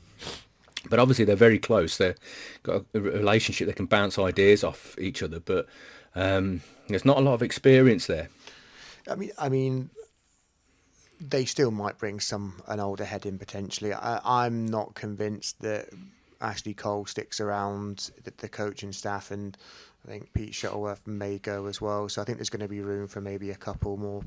But obviously they're very close. They've got a relationship. They can bounce ideas off each other. But there's not a lot of experience there. I mean, they still might bring an older head in potentially. I'm not convinced that Ashley Cole sticks around the coaching staff, and I think Pete Shuttleworth may go as well. So I think there's going to be room for maybe a couple more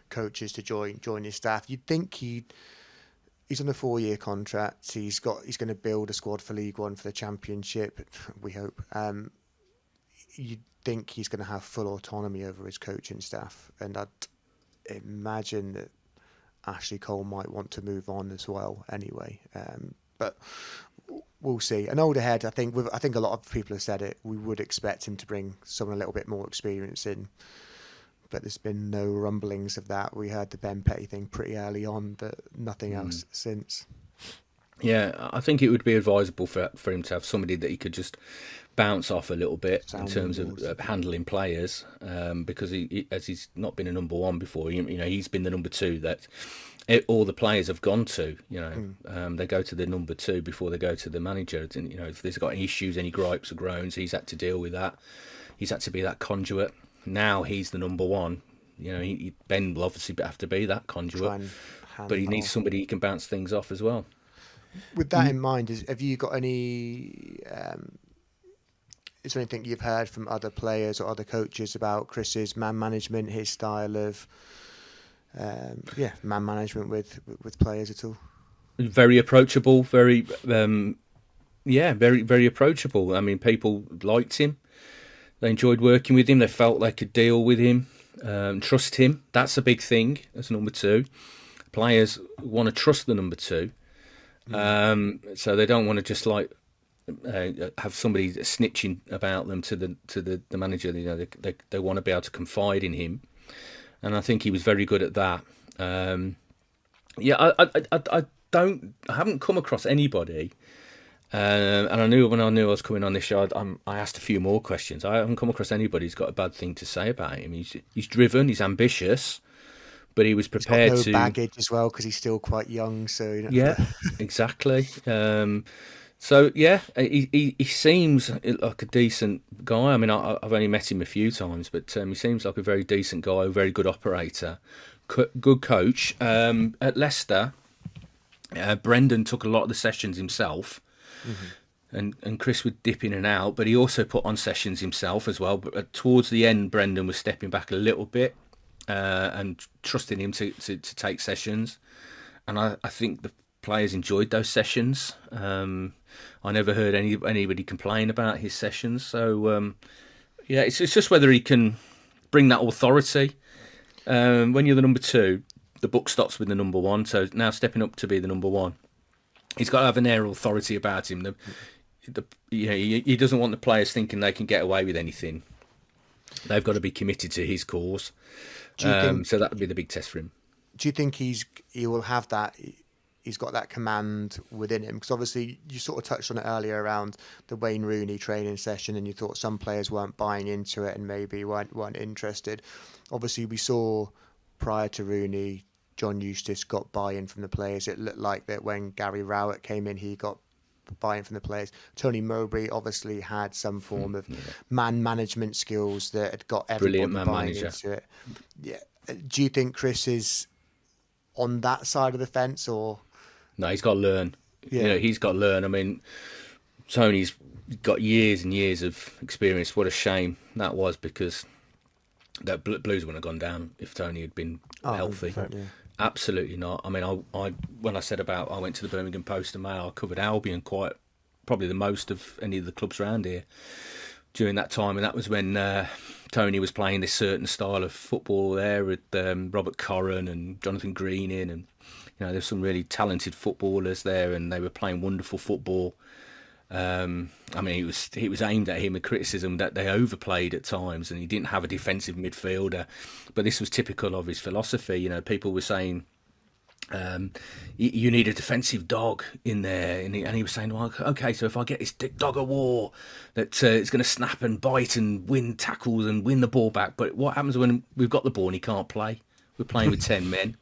coaches to join his staff. You'd think he's on a 4-year contract. He's going to build a squad for League One for the Championship. We hope. You'd think he's going to have full autonomy over his coaching staff, and I'd imagine that Ashley Cole might want to move on as well. Anyway, but we'll see. An older head, I think a lot of people have said it. We would expect him to bring someone a little bit more experience in. But there's been no rumblings of that. We heard the Ben Petty thing pretty early on, but nothing else since. Yeah, I think it would be advisable for him to have somebody that he could just bounce off a little bit in terms of handling players, because as he's not been a number one before, he's been the number two that all the players have gone to. They go to the number two before they go to the manager. And if there's got any issues, any gripes or groans, he's had to deal with that. He's had to be that conduit. Now he's the number one. Ben will obviously have to be that conduit, but he needs somebody he can bounce things off as well. With that in mind, have you got any? Is there anything you've heard from other players or other coaches about Chris's man management, his style of man management with players at all? Very approachable. Very very approachable. I mean, people liked him. They enjoyed working with him. They felt they could deal with him, trust him. That's a big thing as number two. Players want to trust the number two. So they don't want to just have somebody snitching about them to the manager. They want to be able to confide in him, and I think he was very good at that. I haven't come across anybody, and I knew when I knew I was coming on this show, I asked a few more questions. I haven't come across anybody who's got a bad thing to say about him. He's driven, he's ambitious. But he was prepared he's got no baggage as well because he's still quite young. So exactly. He seems like a decent guy. I mean, I've only met him a few times, but he seems like a very decent guy, a very good operator, good coach. At Leicester, Brendan took a lot of the sessions himself, and Chris would dip in and out, but he also put on sessions himself as well. But towards the end, Brendan was stepping back a little bit. And trusting him to take sessions, and I think the players enjoyed those sessions. I never heard anybody complain about his sessions. So it's just whether he can bring that authority. When you're the number two, the book stops with the number one. So now stepping up to be the number one, he's got to have an air of authority about him. He doesn't want the players thinking they can get away with anything. They've got to be committed to his cause. So that would be the big test for him. Do you think he will have that? He's got that command within him, because obviously you sort of touched on it earlier around the Wayne Rooney training session, and you thought some players weren't buying into it and maybe weren't interested. Obviously, we saw prior to Rooney, John Eustace got buy-in from the players. It looked like that when Gary Rowett came in, he got buy-in from the players. Tony Mowbray obviously had some form of man management skills that had got everybody buying into it. Yeah. Do you think Chris is on that side of the fence, or? No, he's got to learn. Yeah, he's got to learn. I mean, Tony's got years and years of experience. What a shame that was, because that Blues wouldn't have gone down if Tony had been healthy. Yeah. Absolutely not. I mean, I when I said about I went to the Birmingham Post and Mail, I covered Albion probably the most of any of the clubs around here during that time, and that was when Tony was playing this certain style of football there with Robert Corran and Jonathan Green in, and there's some really talented footballers there, and they were playing wonderful football. I mean, it was aimed at him a criticism that they overplayed at times, and he didn't have a defensive midfielder. But this was typical of his philosophy. People were saying You need a defensive dog in there, and he was saying, well, okay, so if I get this dog of war that it's going to snap and bite and win tackles and win the ball back, but what happens when we've got the ball and he can't play? We're playing with 10 men.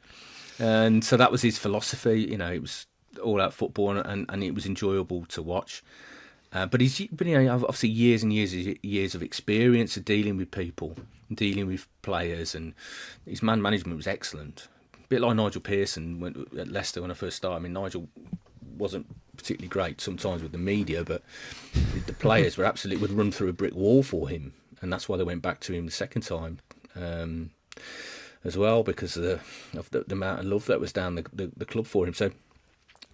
And so that was his philosophy. It was all out football, and it was enjoyable to watch. But obviously years and years of experience of dealing with people, dealing with players, and his man management was excellent. A bit like Nigel Pearson at Leicester when I first started. I mean, Nigel wasn't particularly great sometimes with the media, but the players would run through a brick wall for him, and that's why they went back to him the second time as well, because of the amount of love that was down the club for him. So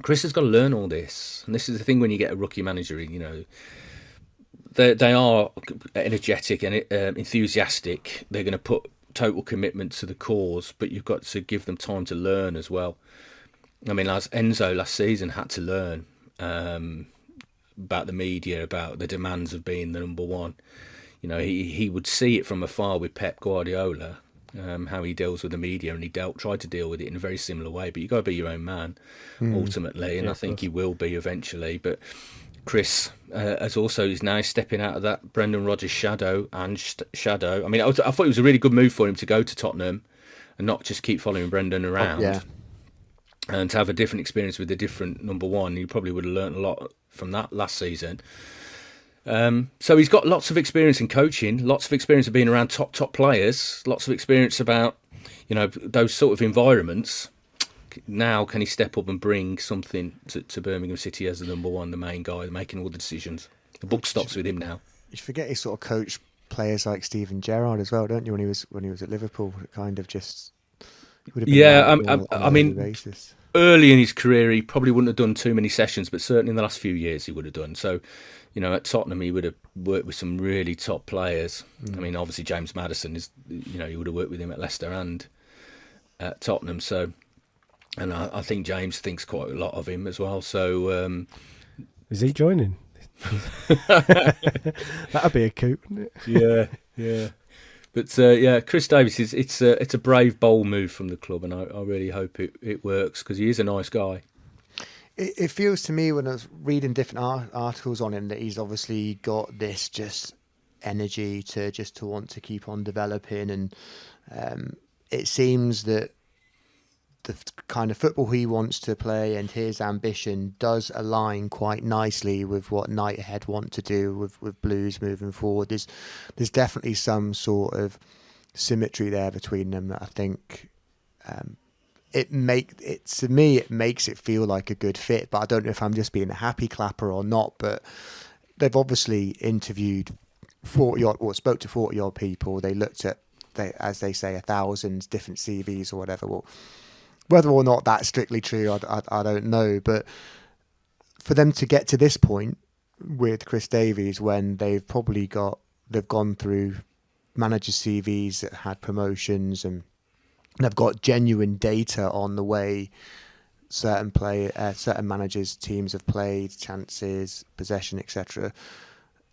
Chris has got to learn all this, and this is the thing when you get a rookie manager in. They are energetic and enthusiastic. They're going to put total commitment to the cause, but you've got to give them time to learn as well. I mean, as Enzo last season had to learn about the media, about the demands of being the number one. He would see it from afar with Pep Guardiola, how he deals with the media, and he tried to deal with it in a very similar way. But you've got to be your own man ultimately, and I think he will be eventually. But Chris is now stepping out of that Brendan Rodgers shadow. I mean, I thought it was a really good move for him to go to Tottenham and not just keep following Brendan around, and to have a different experience with a different number one. He probably would have learnt a lot from that last season. So he's got lots of experience in coaching, lots of experience of being around top players, lots of experience about those sort of environments. Now, can he step up and bring something to Birmingham City as the number one, the main guy, making all the decisions? The buck stops with him now. You forget he sort of coached players like Steven Gerrard as well, don't you? When he was at Liverpool, it kind of just would have been on a daily basis. Early in his career, he probably wouldn't have done too many sessions, but certainly in the last few years, he would have done. So, at Tottenham, he would have worked with some really top players. I mean, obviously James Maddison he would have worked with him at Leicester and at Tottenham. So. And I think James thinks quite a lot of him as well. So, is he joining? That'd be a coup, wouldn't it? Yeah. But Chris Davies it's a brave, bold move from the club, and I really hope it works, because he is a nice guy. It feels to me when I was reading different articles on him that he's obviously got this just energy to want to keep on developing, and it seems that the kind of football he wants to play and his ambition does align quite nicely with what Nighthead want to do with Blues moving forward. There's definitely some sort of symmetry there between them that I think it makes it feel like a good fit. But I don't know if I'm just being a happy clapper or not. But they've obviously interviewed 40-odd, or spoke to 40-odd people. They looked at, as they say, 1,000 different CVs or whatever. Well, whether or not that's strictly true, I don't know. But for them to get to this point with Chris Davies, when they've gone through manager CVs that had promotions, and they've got genuine data on the way certain managers' teams have played, chances, possession, etc.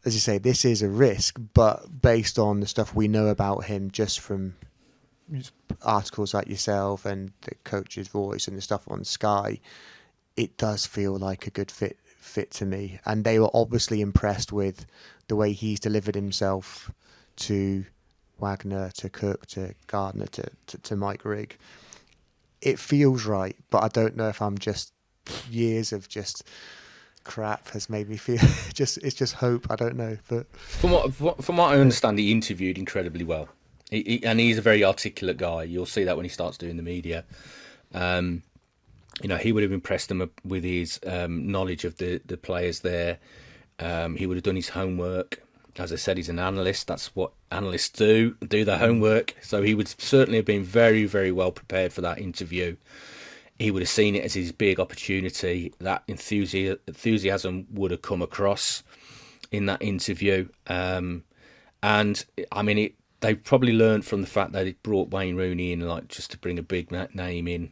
As you say, this is a risk, but based on the stuff we know about him, just from articles like yourself and the coach's voice and the stuff on Sky, it does feel like a good fit to me. And they were obviously impressed with the way he's delivered himself to Wagner, to Cook, to Gardner, to Mike Rigg. It feels right, but I don't know if I'm just years of just crap has made me feel it's just hope. I don't know, but from what I understand, he interviewed incredibly well. And he's a very articulate guy. You'll see that when he starts doing the media. He would have impressed them with his knowledge of the players there. He would have done his homework. As I said, he's an analyst. That's what analysts do their homework. So he would certainly have been very, very well prepared for that interview. He would have seen it as his big opportunity. That enthusiasm would have come across in that interview. And I mean, they probably learned from the fact that it brought Wayne Rooney in, like, just to bring a big name in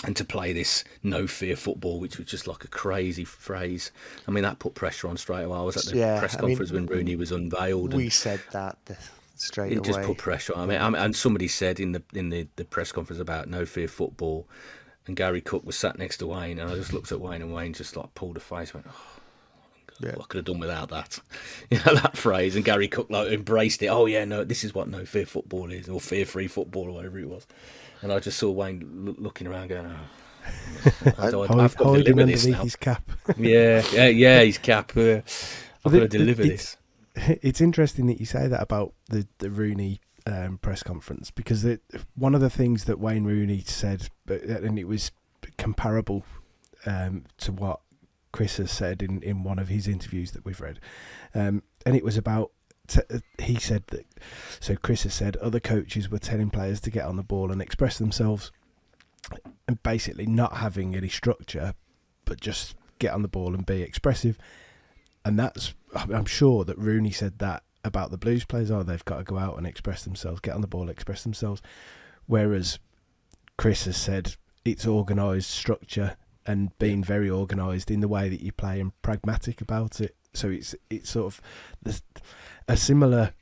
and to play this no fear football, which was just like a crazy phrase. I mean, that put pressure on straight away. I was at the press conference when Rooney was unveiled. We said that straight away. It just put pressure on. I mean, and somebody said in the press conference about no fear football, and Gary Cook was sat next to Wayne, and I just looked at Wayne, and Wayne just like pulled a face, went, "Oh, Yeah. I could have done without that," that phrase. And Gary Cook like embraced it. Oh yeah, no, this is what no fear football is, or fear-free football, or whatever it was. And I just saw Wayne looking around, going, "Oh, I've got to deliver this now." His cap. yeah, his cap. I've got to deliver this. It's interesting that you say that about the Rooney press conference, because one of the things that Wayne Rooney said, and it was comparable to what Chris has said in one of his interviews that we've read, and it was about, he said that, so Chris has said other coaches were telling players to get on the ball and express themselves, and basically not having any structure, but just get on the ball and be expressive. And I'm sure that Rooney said that about the Blues players. They've got to go out and express themselves, get on the ball, express themselves. Whereas Chris has said it's organised structure and being very organised in the way that you play and pragmatic about it. So it's sort of a similar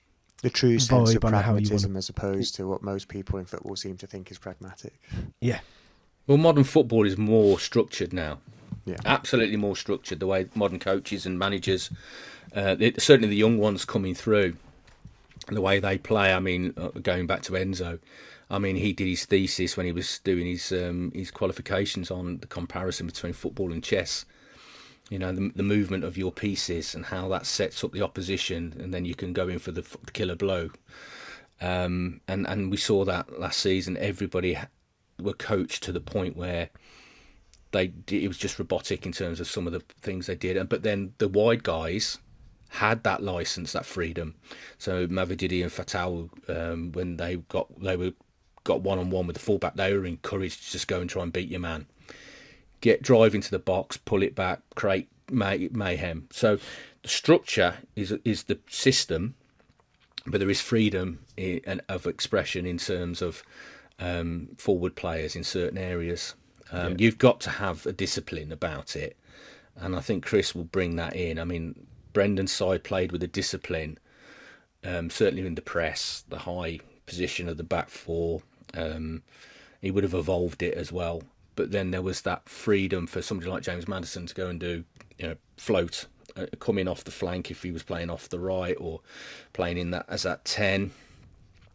the true sense of vibe on how you pragmatism want as opposed to what most people in football seem to think is pragmatic. Yeah. Well, modern football is more structured now. Yeah. Absolutely more structured. The way modern coaches and managers, certainly the young ones coming through, the way they play. I mean, going back to Enzo, I mean, he did his thesis when he was doing his qualifications on the comparison between football and chess. You know, the movement of your pieces and how that sets up the opposition, and then you can go in for the killer blow. And we saw that last season. Everybody were coached to the point where it was just robotic in terms of some of the things they did. But then the wide guys had that license, that freedom. So Mavididi and Fatal, when they got one-on-one with the fullback, they were encouraged to just go and try and beat your man. Drive into the box, pull it back, create mayhem. So the structure is the system, but there is freedom of expression in terms of forward players in certain areas. You've got to have a discipline about it, and I think Chris will bring that in. I mean, Brendan's side played with a discipline, certainly in the press, the high position of the back four. He would have evolved it as well, but then there was that freedom for somebody like James Maddison to go and do, float, coming off the flank if he was playing off the right, or playing in that as that 10.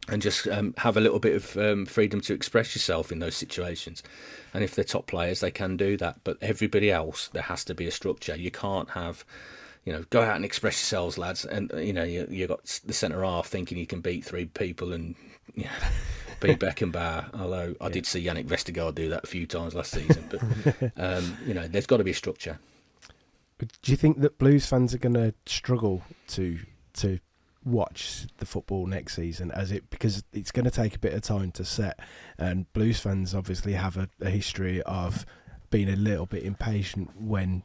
And just have a little bit of freedom to express yourself in those situations. And if they're top players, they can do that. But everybody else, there has to be a structure. You can't have, go out and express yourselves, lads. And, you got the centre half thinking he can beat three people and beat Beckenbauer. Although I did see Yannick Vestergaard do that a few times last season. But, there's got to be a structure. But do you think that Blues fans are going to struggle to watch the football next season, because it's going to take a bit of time to set, and Blues fans obviously have a history of being a little bit impatient when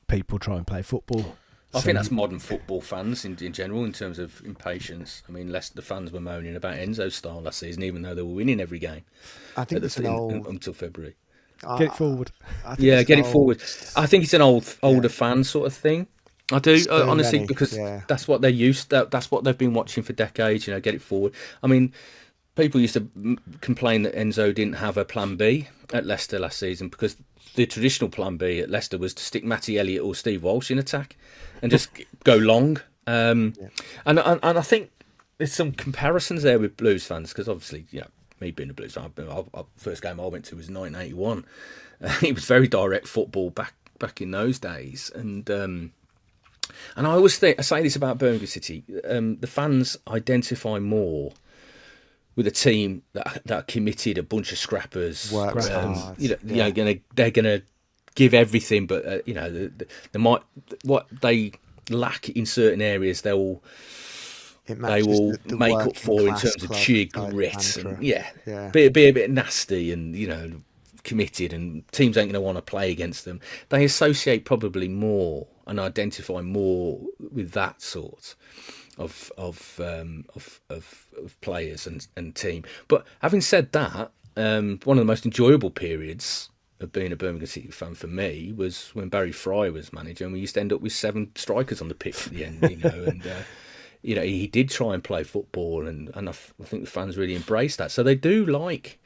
people try and play football? I think that's modern football fans in general in terms of impatience. I mean, the fans were moaning about Enzo's style last season, even though they were winning every game. I think it's until February. Get it forward. Get it forward. I think it's an older fan sort of thing. I do, honestly, because that's what they're used to. That's what they've been watching for decades, get it forward. I mean, people used to complain that Enzo didn't have a plan B at Leicester last season, because the traditional plan B at Leicester was to stick Matty Elliott or Steve Walsh in attack and just go long. And I think there's some comparisons there with Blues fans, because obviously, me being a Blues fan, first game I went to was 1981. It was very direct football back in those days. And I always I say this about Birmingham City, the fans identify more with a team that are committed, a bunch of scrappers. They're gonna give everything, but what they lack in certain areas, they will make up for in terms of sheer grit and be a bit nasty and committed, and teams ain't going to want to play against them. They associate probably more and identify more with that sort of players and team. But having said that, one of the most enjoyable periods of being a Birmingham City fan for me was when Barry Fry was manager, and we used to end up with 7 strikers on the pitch at the end. And he did try and play football, and I think the fans really embraced that. So they do like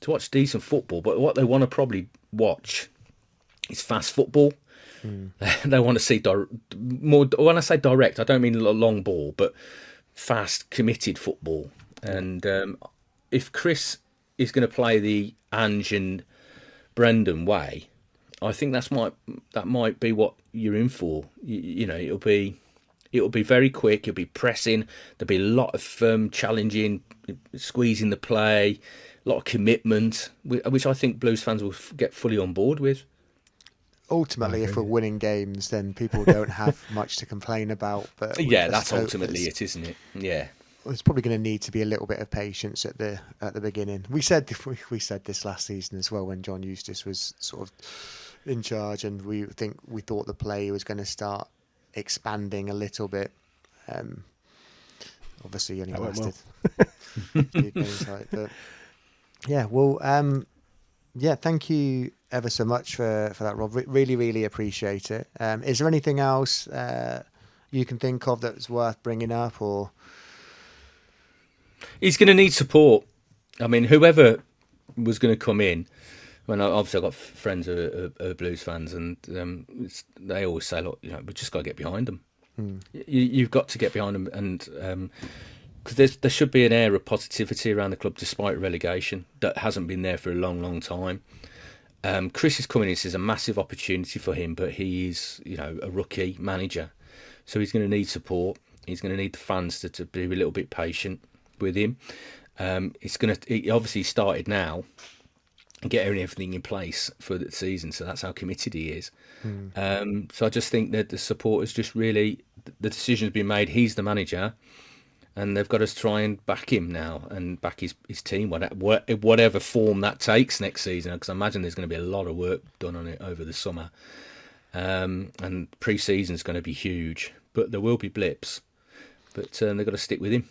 to watch decent football, but what they want to probably watch is fast football. They want to see more. When I say direct, I don't mean a long ball, but fast, committed football. And if Chris is going to play the Ange and Brendan way, I think that might be what you're in for. You know, it'll be very quick. It'll be pressing. There'll be a lot of challenging, squeezing the play, a lot of commitment, which I think Blues fans will get fully on board with. Ultimately, if we're winning games, then people don't have much to complain about. But yeah, that's ultimately it, isn't it? Yeah. There's probably going to need to be a little bit of patience at the beginning. We said this last season as well when John Eustace was sort of in charge, and we thought the play was going to start expanding a little bit. Obviously, only lasted 2 games, but yeah, well, yeah, thank you ever so much for that, Rob. Really, really appreciate it. Is there anything else you can think of that's worth bringing up, or? He's going to need support. I mean, whoever was going to come in, obviously I've got friends who are Blues fans, and they always say, look, you know, we just got to get behind them. You've got to get behind them, and because there should be an air of positivity around the club despite relegation that hasn't been there for a long, long time. Chris is coming in. This is a massive opportunity for him, but he's, you know, a rookie manager, so he's going to need support. He's going to need the fans to be a little bit patient with him. He obviously started now and getting everything in place for the season, so that's how committed he is. So I just think that the supporters just really, the decision's been made. He's the manager, and they've got to try and back him now and back his team, whatever form that takes next season, because I imagine there's going to be a lot of work done on it over the summer, and pre-season is going to be huge, but there will be blips, but they've got to stick with him.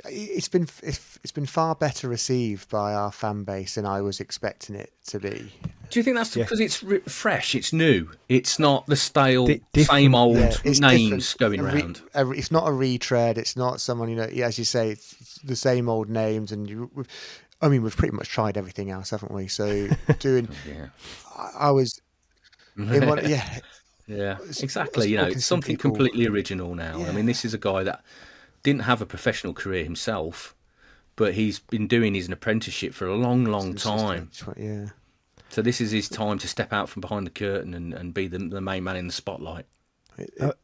It's been far better received by our fan base than I was expecting it to be. Do you think that's because it's fresh, it's new, it's not the stale, same old names going around? It's not a retread. It's not someone, you know, as you say, it's the same old names. And we've pretty much tried everything else, haven't we? So doing, I was, in one, yeah, exactly. You know, it's something completely original now. Yeah. I mean, this is a guy that didn't have a professional career himself, but he's been doing his apprenticeship for a long, long time. Yeah. So this is his time to step out from behind the curtain and be the main man in the spotlight.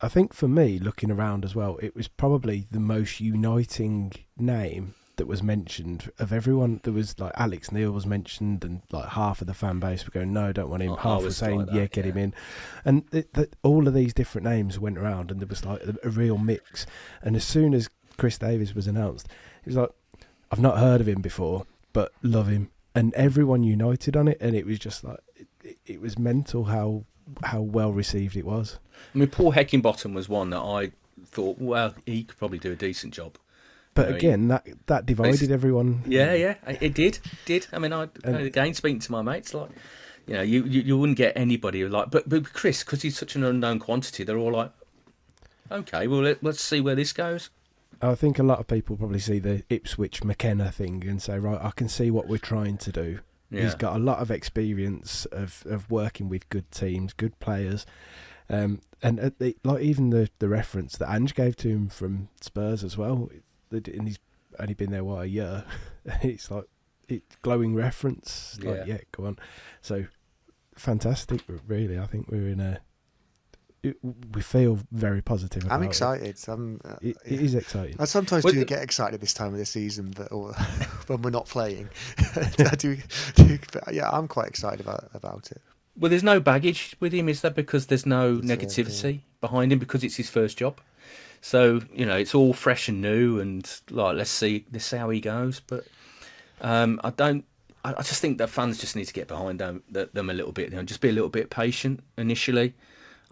I think for me, looking around as well, it was probably the most uniting name that was mentioned of everyone. There was like Alex Neil was mentioned, and like half of the fan base were going, no, don't want him. Half were saying, like get him in. And all of these different names went around, and there was like a real mix. And as soon as Chris Davies was announced, it was like, I've not heard of him before, but love him. And everyone united on it, and it was just like, it was mental how well received it was. I mean, Paul Heckingbottom was one that I thought, well, he could probably do a decent job. But again, that divided everyone. Yeah, it did. I mean, again, speaking to my mates, like, you know, you wouldn't get anybody like, but Chris, because he's such an unknown quantity, they're all like, okay, well, let's see where this goes. I think a lot of people probably see the Ipswich McKenna thing and say, right, I can see what we're trying to do. Yeah. He's got a lot of experience of working with good teams, good players. And like even the reference that Ange gave to him from Spurs as well, and he's only been there, a year? It's like glowing reference. Like, yeah, go on. So fantastic, really. I think we're in we feel very positive about it. I'm excited. It is exciting. I sometimes do get excited this time of the season, but when we're not playing. I do, but yeah, I'm quite excited about it. Well, there's no baggage with him, is there? Because there's no negativity behind him, because it's his first job. So, you know, it's all fresh and new, and like, let's see how he goes. But I just think that fans just need to get behind them a little bit, you know, just be a little bit patient initially.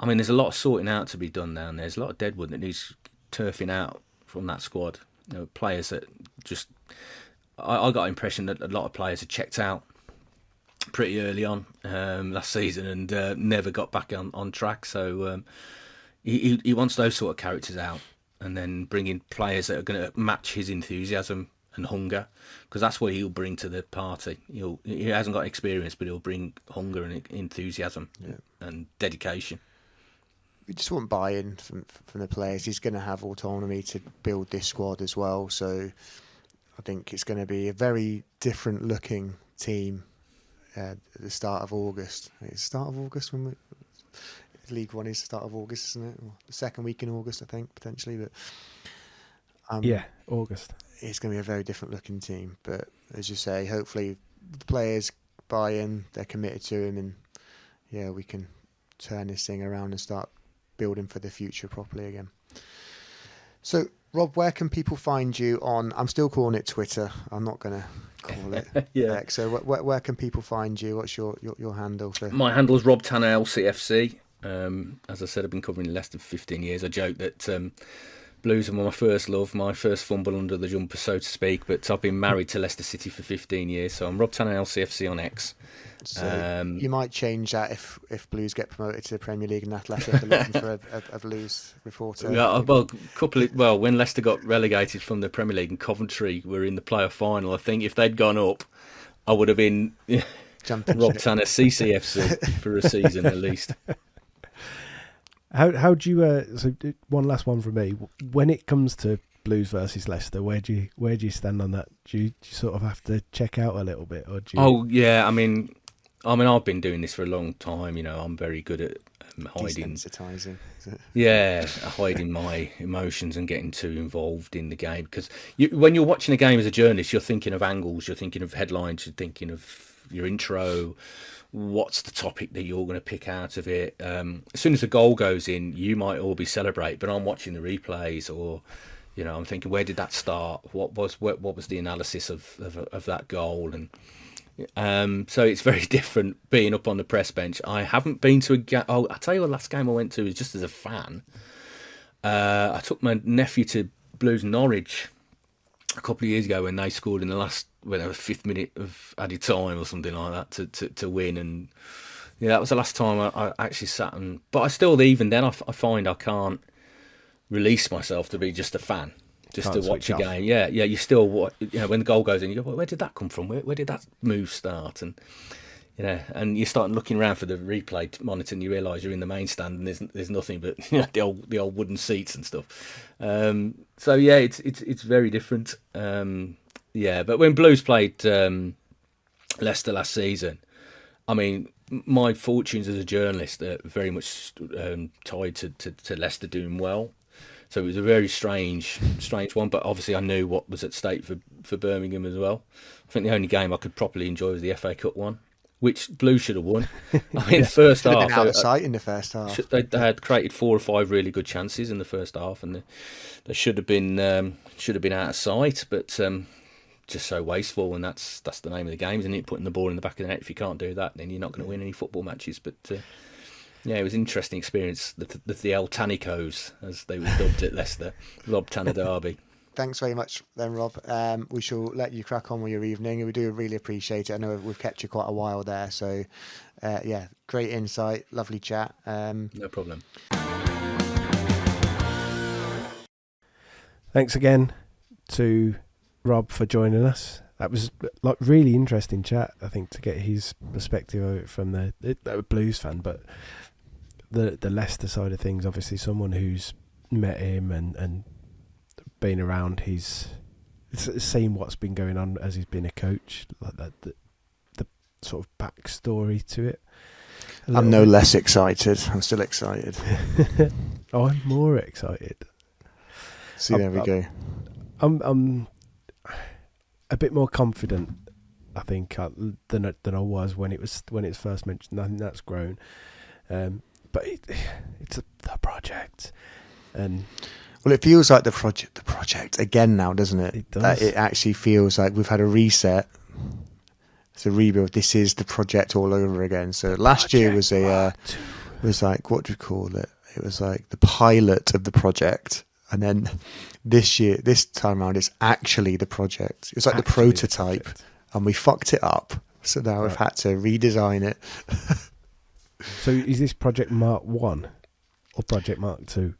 I mean, there's a lot of sorting out to be done down there. There's a lot of deadwood that needs turfing out from that squad. You know, players that just, I got the impression that a lot of players had checked out pretty early on last season and never got back on track. So he wants those sort of characters out, and then bring in players that are going to match his enthusiasm and hunger, because that's what he'll bring to the party. He hasn't got experience, but he'll bring hunger and enthusiasm and dedication. We just want buy-in from the players. He's going to have autonomy to build this squad as well. So I think it's going to be a very different looking team at the start of August. It's the start of August when League One is the start of August, isn't it? Or the second week in August, I think, potentially. But August. It's going to be a very different looking team. But as you say, hopefully the players buy in, they're committed to him, and we can turn this thing around and start building for the future properly again. So, Rob, where can people find you on? I'm still calling it Twitter. I'm not going to call it X. So, where can people find you? What's your handle? My handle is Rob Tanner LCFC. As I said, I've been covering Leicester for 15 years. I joke that Blues are my first love, my first fumble under the jumper, so to speak. But I've been married to Leicester City for 15 years, so I'm Rob Tanner LCFC on X. So you might change that if Blues get promoted to the Premier League and Athletic are looking for a Blues reporter. Yeah, when Leicester got relegated from the Premier League and Coventry were in the playoff final, I think if they'd gone up, I would have been Rob Tanner CCFC for a season at least. How do you? So one last one from me. When it comes to Blues versus Leicester, where do you stand on that? Do you sort of have to check out a little bit, or do you? Oh yeah, I mean, I've been doing this for a long time. I'm very good at hiding, desensitizing. Hiding my emotions and getting too involved in the game. Because when you're watching a game as a journalist, you're thinking of angles, you're thinking of headlines, you're thinking of your intro. What's the topic that you're going to pick out of it? As soon as a goal goes in, you might all be celebrating, but I'm watching the replays, or I'm thinking, where did that start? What was the analysis of that goal? And so it's very different being up on the press bench. I haven't been to a game. Oh, I tell you, the last game I went to was just as a fan. I took my nephew to Blues Norwich a couple of years ago when they scored in the last 5th minute of added time or something like that to win, and that was the last time I actually sat but I still, even then, I find I can't release myself to be just a fan, just to watch a game. You still when the goal goes in, you go, where did that come from? Where did that move start? And and you start looking around for the replay monitor, and you realise you're in the main stand, and there's nothing but the old wooden seats and stuff. So it's very different. But when Blues played Leicester last season, I mean, my fortunes as a journalist are very much tied to Leicester doing well. So it was a very strange one. But obviously, I knew what was at stake for Birmingham as well. I think the only game I could properly enjoy was the FA Cup one, which Blues should have won. I mean, first half, been out of sight in the first half. They had created 4 or 5 really good chances in the first half, and they should have been out of sight, but just so wasteful. And that's the name of the game, isn't it? Putting the ball in the back of the net. If you can't do that, then you're not going to win any football matches. But it was an interesting experience. The El Tanicos, as they were dubbed at Leicester, Rob Tanner Derby. Thanks very much then, Rob. We shall let you crack on with your evening. We do really appreciate it. I know we've kept you quite a while there. So, great insight. Lovely chat. No problem. Thanks again to Rob for joining us. That was really interesting chat, I think, to get his perspective of it from the Blues fan, but the Leicester side of things, obviously someone who's met him and been around seen what's been going on as he's been a coach, like that, the sort of backstory to it. I'm no less excited. I'm still excited. I'm more excited. See, there we go. I'm a bit more confident, I think, than I was when it was first mentioned. I think that's grown, but it's the project, and. Well, it feels like the project again now, doesn't it? It does. It actually feels like we've had a reset. It's a rebuild. This is the project all over again. So last year was was like, what do we call it? It was like the pilot of the project, and then this time around, it's actually the project. It's like the prototype, and we fucked it up. So now we've had to redesign it. So is this Project Mark 1 or Project Mark 2?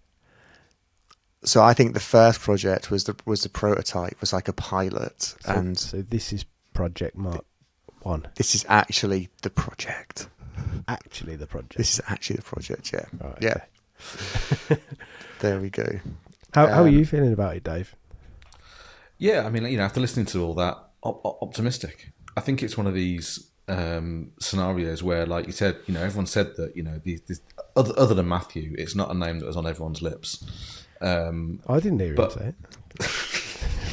So I think the first project was the prototype, was like a pilot, So this is Project Mark 1. this is actually the project. Actually, the project. This is actually the project. Yeah, Right, yeah. okay. There we go. How are you feeling about it, Dave? Yeah, I mean, after listening to all that, optimistic. I think it's one of these scenarios where, like you said, everyone said that, these other than Matthew, it's not a name that was on everyone's lips. I didn't hear him say it.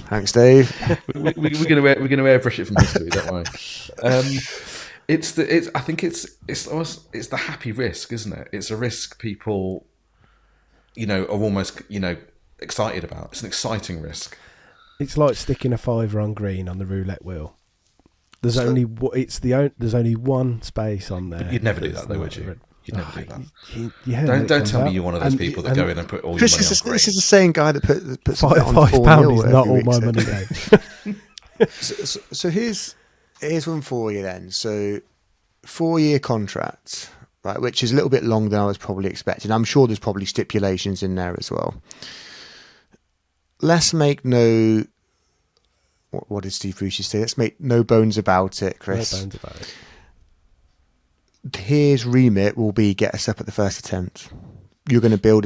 Thanks, Dave. we're gonna airbrush it from history, don't worry. I think it's the happy risk, isn't it? It's a risk people, are almost excited about. It's an exciting risk. It's like sticking a fiver on green on the roulette wheel. There's only one space on there. You'd never do that, though, would you? You'd never do that. Don't tell me you're one of those people that go in and put all your money on green. This is the same guy that puts £5 is not all my money, Dave. So here's one for you then. So 4-year contract, right, which is a little bit longer than I was probably expecting. I'm sure there's probably stipulations in there as well. Let's make no... What did Steve Bruce say? Let's make no bones about it, Chris. No bones about it. His remit will be get us up at the first attempt. You're going to build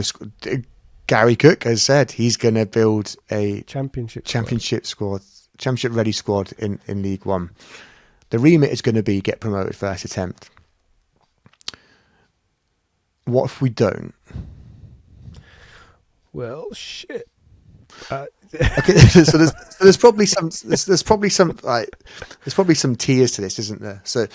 Gary Cook has said he's going to build a championship ready squad in League One. The remit is going to be get promoted first attempt. What if we don't? Well, shit. Okay, so there's probably some tears to this, isn't there? So,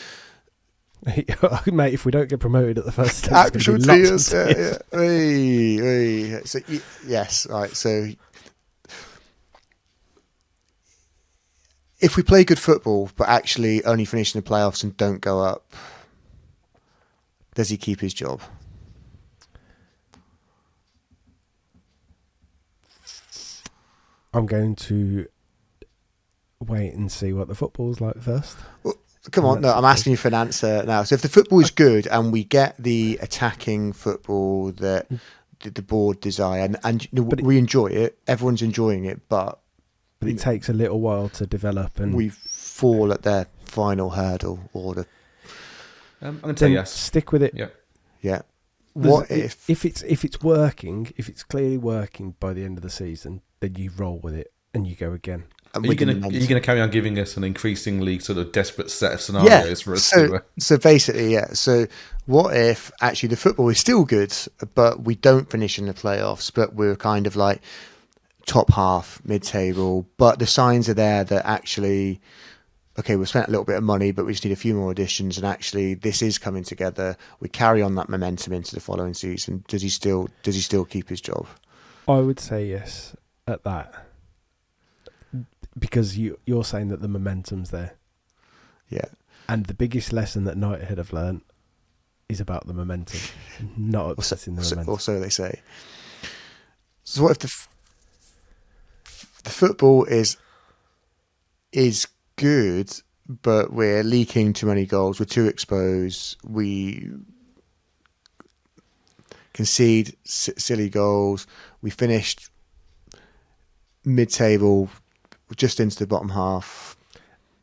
mate, if we don't get promoted at the first stage, actual tears. Yeah. Hey. So yes, right. So if we play good football but actually only finish in the playoffs and don't go up, does he keep his job? I'm going to wait and see what the football's like first. Well, come on, no, I'm asking you for an answer now. So if the football is good and we get the attacking football that the board desire, and we enjoy it, everyone's enjoying it, but it takes a little while to develop, and we fall at their final hurdle order. I'm going to tell you yes. Stick with it. Yeah. What if it's working? If it's clearly working by the end of the season, then you roll with it and you go again. Are you going to carry on giving us an increasingly sort of desperate set of scenarios for us to... So basically, yeah. So what if actually the football is still good, but we don't finish in the playoffs, but we're kind of like top half, mid-table, but the signs are there that actually, okay, we've spent a little bit of money, but we just need a few more additions, and actually this is coming together. We carry on that momentum into the following season. Does he still keep his job? I would say yes at that. Because you're saying that the momentum's there. Yeah. And the biggest lesson that Knighthead have learned is about the momentum, not obsessing the momentum. Or so they say. So what if the football is good, but we're leaking too many goals, we're too exposed, we concede silly goals, we finished mid-table, just into the bottom half.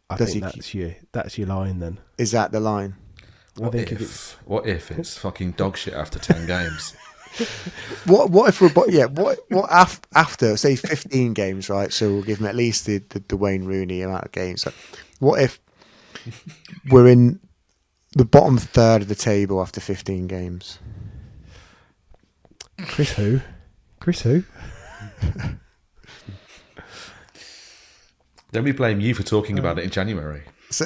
I think that's your line then. Is that the line? What if it's fucking dog shit after 10 games? What if we're after say 15 games, right? So we'll give him at least the Wayne Rooney amount of games. So what if we're in the bottom third of the table after 15 games? Chris who? Then we blame you for talking about it in January. So,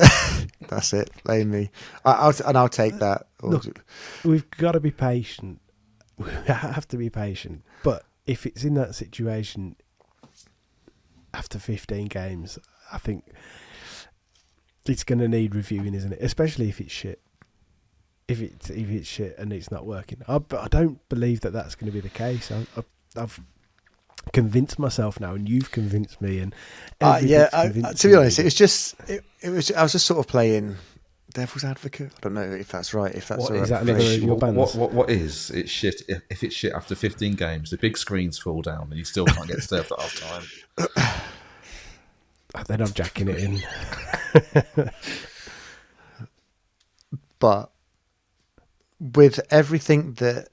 that's it. Blame me. I'll take that. Look, we've got to be patient. We have to be patient. But if it's in that situation after 15 games, I think it's going to need reviewing, isn't it? Especially if it's shit. If it's shit and it's not working. But I don't believe that that's going to be the case. I've convinced myself now, and you've convinced me, and to be honest, it was just I was just sort of playing devil's advocate. I don't know if that's right. If that's What, is that another of your banners? What is it's shit? If it's shit after 15 games, the big screens fall down and you still can't get served at half time. They're not jacking it in. But with everything that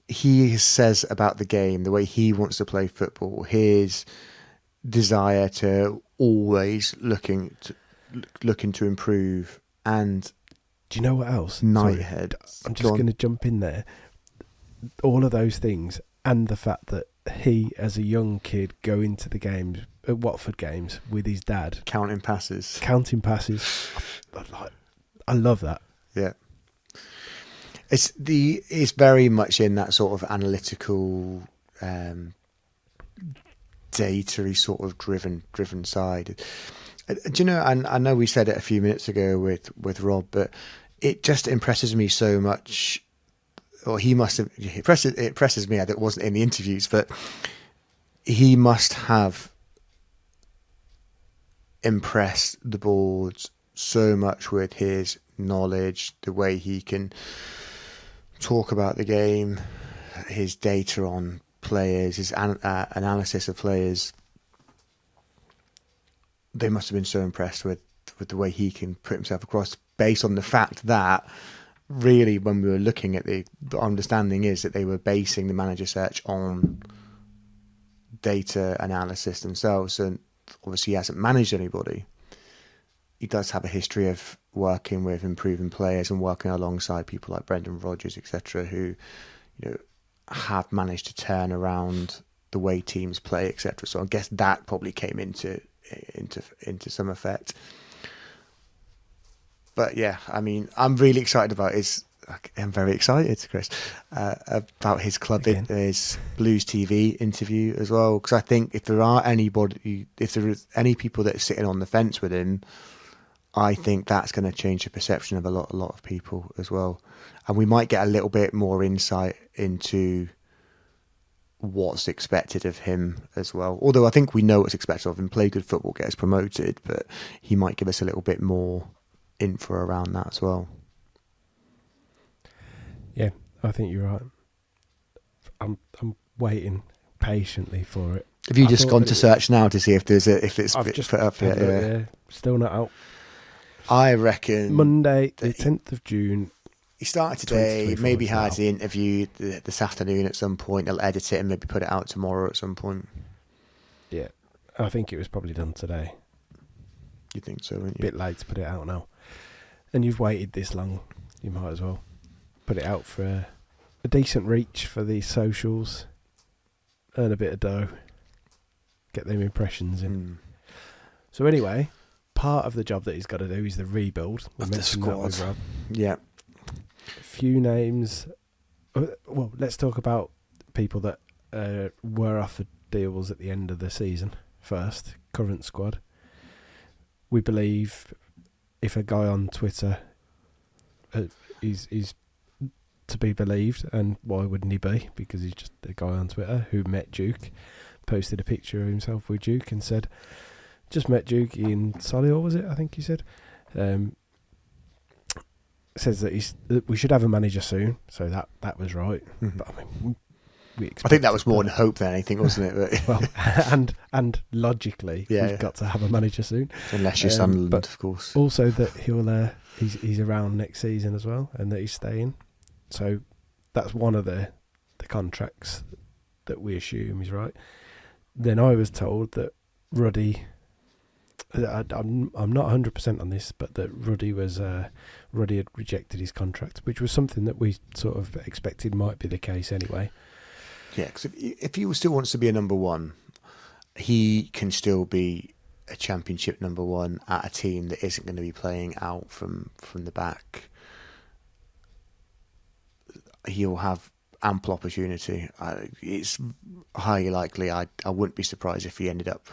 he says about the game, the way he wants to play football, his desire to always looking to improve, and do you know what else? Nighthead. I'm just going to jump in there. All of those things, and the fact that he, as a young kid, go into the games, Watford games, with his dad, counting passes. I love that. Yeah. It's very much in that sort of analytical, data-y sort of driven side. Do you know? And I know we said it a few minutes ago with Rob, but it just impresses me so much. Or he must have. It impresses me. That wasn't in the interviews, but he must have impressed the boards so much with his knowledge, the way he can talk about the game, his data on players, his analysis of players. They must have been so impressed with the way he can put himself across, based on the fact that really, when we were looking at the understanding is that they were basing the manager search on data analysis themselves, and obviously he hasn't managed anybody. He does have a history of working with improving players and working alongside people like Brendan Rodgers, etc., who, have managed to turn around the way teams play, etc. So I guess that probably came into some effect. But yeah, I mean, I'm really excited about I'm very excited, Chris, about his club, his Blues TV interview as well. Because I think if there is any people that are sitting on the fence with him, I think that's going to change the perception of a lot of people as well. And we might get a little bit more insight into what's expected of him as well. Although I think we know what's expected of him. Play good football, get us promoted, but he might give us a little bit more info around that as well. Yeah, I think you're right. I'm waiting patiently for it. Have you just gone to search now to see if it's I've just put up yet? Yeah, still not out. I reckon Monday, the 10th of June. He started today. Maybe has the interview this afternoon at some point. He'll edit it and maybe put it out tomorrow at some point. Yeah, I think it was probably done today. You think so? Wouldn't you? Bit late to put it out now. And you've waited this long, you might as well put it out for a decent reach for the socials, earn a bit of dough, get them impressions in. So anyway, part of the job that he's got to do is the rebuild. We of the mentioned squad. That with Rob. Yeah. A few names. Well, let's talk about people that were offered deals at the end of the season first. Current squad. We believe if a guy on Twitter is to be believed, and why wouldn't he be? Because he's just a guy on Twitter who met Duke, posted a picture of himself with Duke and said, just met Duke in Solihull, was it? I think he said. Says that we should have a manager soon, so that was right. Mm-hmm. But I mean, I think that was more in hope than anything, wasn't it? Well, and logically, we've got to have a manager soon, unless you're Sunderland, of course. Also, that he's around next season as well, and that he's staying. So that's one of the contracts that we assume is right. Then I was told that Ruddy. I'm not 100% on this, but that Ruddy had rejected his contract, which was something that we sort of expected might be the case anyway. Yeah, because if he still wants to be a number one, he can still be a championship number one at a team that isn't going to be playing out from the back. He'll have ample opportunity. It's highly likely. I wouldn't be surprised if he ended up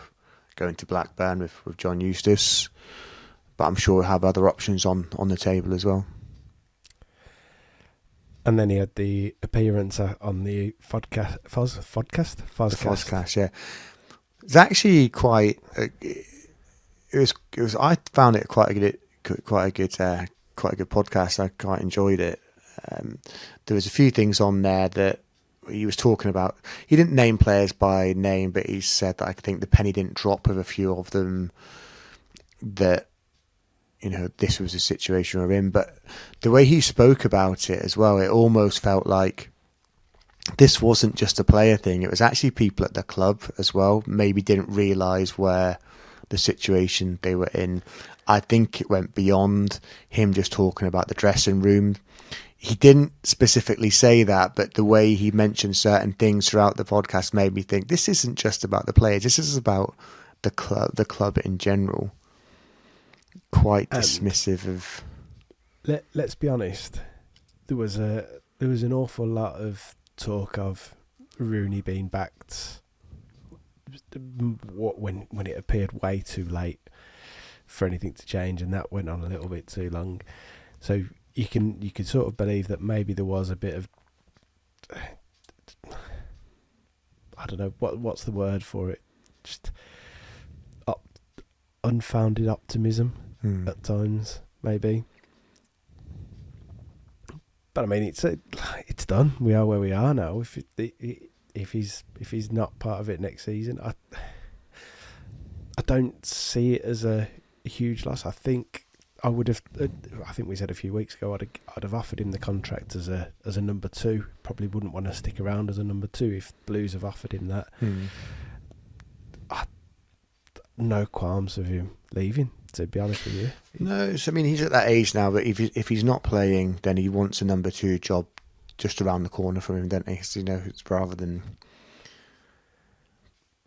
going to Blackburn with John Eustace, but I'm sure he'll have other options on the table as well. And then he had the appearance on the Fozcast. The Fozcast, yeah. It's actually quite. It was. I found it quite a quite a good podcast. I quite enjoyed it. There was a few things on there that he was talking about. He didn't name players by name, but he said that I think the penny didn't drop with a few of them, that, you know, this was a situation we're in. But the way he spoke about it as well, it almost felt like this wasn't just a player thing. It was actually people at the club as well, maybe didn't realise where the situation they were in. I think it went beyond him just talking about the dressing room. He didn't specifically say that, but the way he mentioned certain things throughout the podcast made me think this isn't just about the players. This is about the club in general. Quite dismissive of. Let's be honest. There was an awful lot of talk of Rooney being backed. When it appeared way too late for anything to change, and that went on a little bit too long. So you could sort of believe that maybe there was a bit of, I don't know what's the word for it, just unfounded optimism at times, maybe. But I mean, it's done. We are where we are now. If he's not part of it next season, I don't see it as a huge loss. I think we said a few weeks ago I'd have offered him the contract as a number 2. Probably wouldn't want to stick around as a number 2 if Blues have offered him that. No qualms of him leaving, to be honest with you. No, so I mean, he's at that age now, but if he's not playing, then he wants a number 2 job just around the corner from him, don't he? So, you know, it's rather than,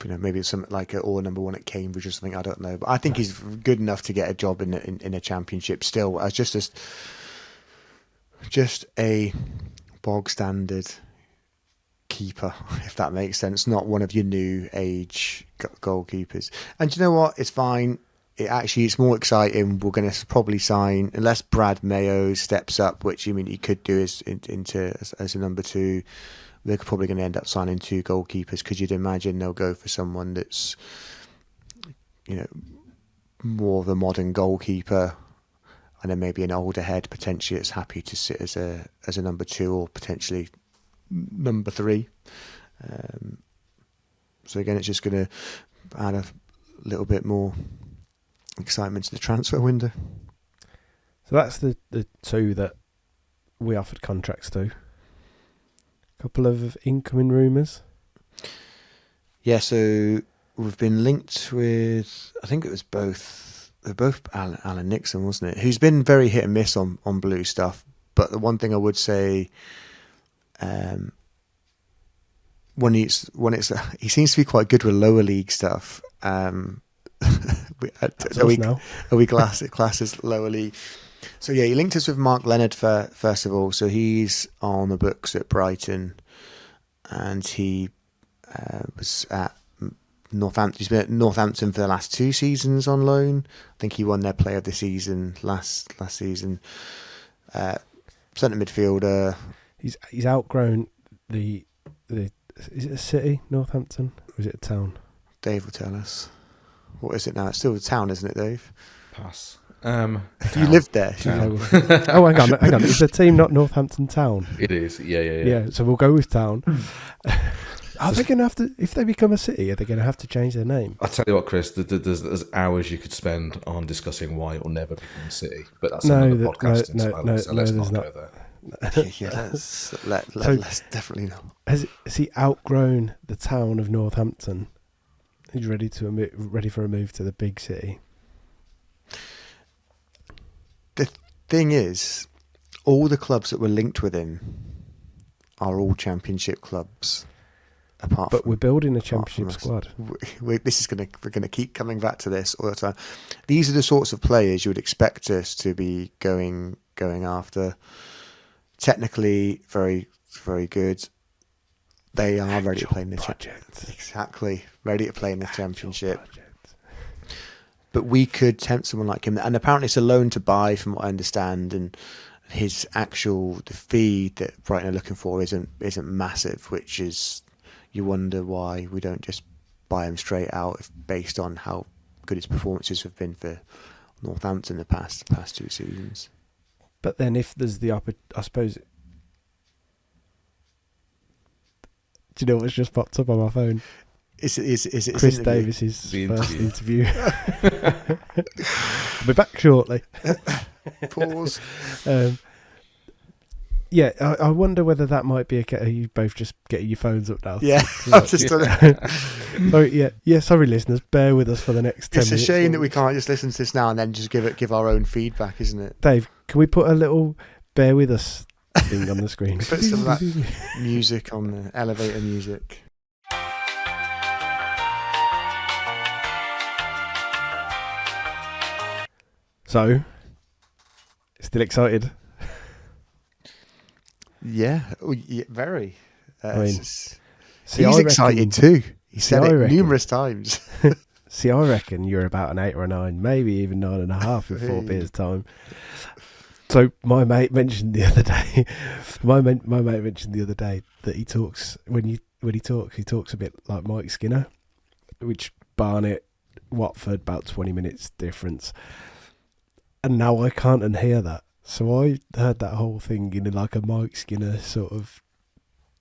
you know, maybe it's something like or number 1 at Cambridge or something. I don't know, but I think he's good enough to get a job in a championship still, as just a bog standard keeper, if that makes sense. Not one of your new age goalkeepers. And you know what? It's fine. It's more exciting. We're going to probably sign, unless Brad Mayo steps up, which, I mean, he could do as a number 2. They're probably going to end up signing 2 goalkeepers, because you'd imagine they'll go for someone that's, you know, more of a modern goalkeeper, and then maybe an older head potentially that's happy to sit as a number 2 or potentially number 3. So again, it's just going to add a little bit more excitement to the transfer window. So that's the 2 that we offered contracts to. Couple of incoming rumours. Yeah, so we've been linked with, I think it was both Alan Nixon, wasn't it? Who's been very hit and miss on Blue stuff. But the one thing I would say, when he seems to be quite good with lower league stuff. Are we class as lower league? So yeah, he linked us with Mark Leonard first of all. So he's on the books at Brighton, and he was at Northampton. He's been at Northampton for the last 2 seasons on loan. I think he won their Player of the Season last season. Centre midfielder. He's outgrown the. Is it a city, Northampton, or is it a town? Dave will tell us. What is it now? It's still a town, isn't it, Dave? Pass. You lived there. Oh, hang on. Is the team not Northampton Town? It is. Yeah. So we'll go with town. Are they going to have to, if they become a city, are they going to have to change their name? I'll tell you what, Chris, there's hours you could spend on discussing why it will never become a city, but that's another podcast. So let's not go there. Yeah, let's definitely not. Has he outgrown the town of Northampton? He's ready for a move to the big city. The thing is, all the clubs that were linked with him are all championship clubs. But we're building a championship squad. We're going to keep coming back to this all the time. These are the sorts of players you would expect us to be going after. Technically, very, very good. They are ready to play in the championship. Exactly, ready to play in the championship. But we could tempt someone like him, and apparently it's a loan to buy, from what I understand. And the fee that Brighton are looking for isn't massive, which is, you wonder why we don't just buy him straight out, based on how good his performances have been for Northampton the past 2 seasons. But then if there's the I suppose. Do you know what's just popped up on my phone? Is it Chris Davies' first interview. I'll be back shortly. Pause. Yeah, I wonder whether that might be a you both just getting your phones up now. Yeah, I've just done it. So sorry, listeners, bear with us for the next 10 It's minutes. a shame that we can't just listen to this now and then just give our own feedback, isn't it? Dave, can we put a little bear with us thing on the screen? Put some of that music on the elevator music. So, still excited? Yeah, very. I mean, he's excited too. He said it numerous times. See, I reckon you're about an 8 or a 9, maybe even 9.5 in 4 beers' time. So my mate mentioned the other day. My mate mentioned the other day that he talks when he talks a bit like Mike Skinner, which Barnet, Watford, about 20 minutes difference. And now I can't unhear that. So I heard that whole thing in like a Mike Skinner sort of.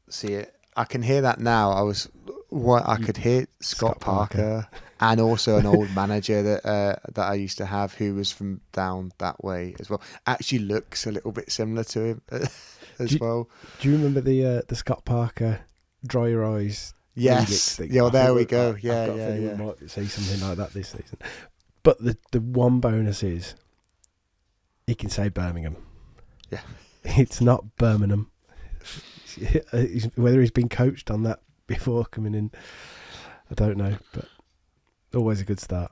See, I can hear that now. I could hear Scott Parker and also an old manager that I used to have who was from down that way as well. Actually looks a little bit similar to him well. Do you remember the Scott Parker Dry Your Eyes? Yes. Thing? Yeah, there we go. I've got a feeling we might see something like that this season. But the one bonus is he can say Birmingham. Yeah. It's not Birmingham. Whether he's been coached on that before coming in, I don't know, but always a good start.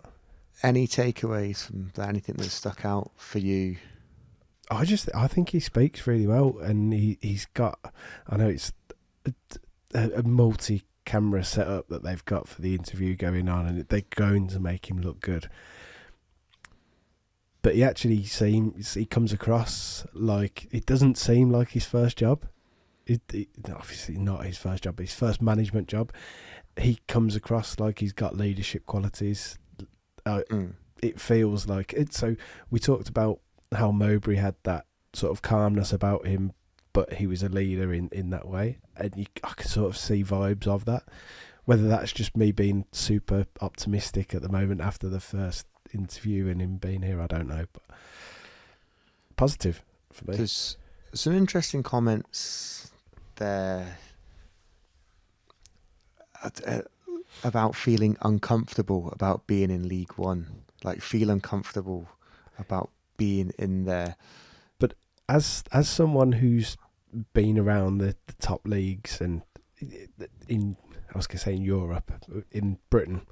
Any takeaways from anything that stuck out for you? I think he speaks really well, and he's got. I know it's a multi-camera setup that they've got for the interview going on, and they're going to make him look good. But he comes across like it doesn't seem like his first job. It obviously not his first job, but his first management job. He comes across like he's got leadership qualities. It feels like it. So we talked about how Mowbray had that sort of calmness about him, but he was a leader in that way, and I can sort of see vibes of that. Whether that's just me being super optimistic at the moment after the first interview and him being here, I don't know, but positive for me. There's some interesting comments there about feeling uncomfortable about being in League One, like feel uncomfortable about being in there. But as someone who's been around the top leagues and in Europe, in Britain,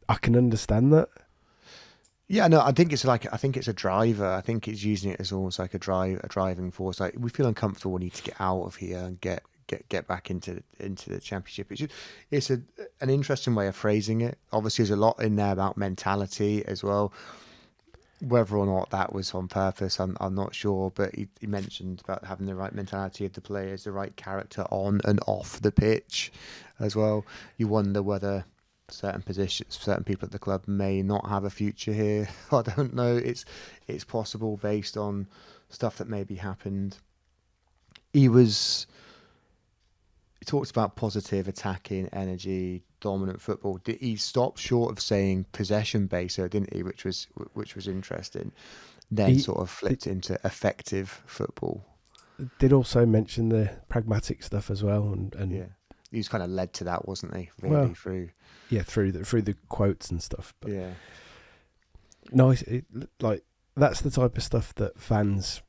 I can understand that. Yeah, no, I think it's a driver. I think it's using it as almost like a driving force. Like we feel uncomfortable, we need to get out of here and get back into the Championship. It's an interesting way of phrasing it. Obviously, there's a lot in there about mentality as well. Whether or not that was on purpose, I'm not sure. But he mentioned about having the right mentality of the players, the right character on and off the pitch as well. You wonder whether certain positions, certain people at the club may not have a future here. I don't know. It's possible based on stuff that maybe happened. He talked about positive attacking energy, dominant football. He stopped short of saying possession based, didn't he? Which was interesting. Then he sort of flipped into effective football. Did also mention the pragmatic stuff as well, and yeah, he was kind of led to that, wasn't he? Really, through the quotes and stuff. But yeah, nice. Like that's the type of stuff that fans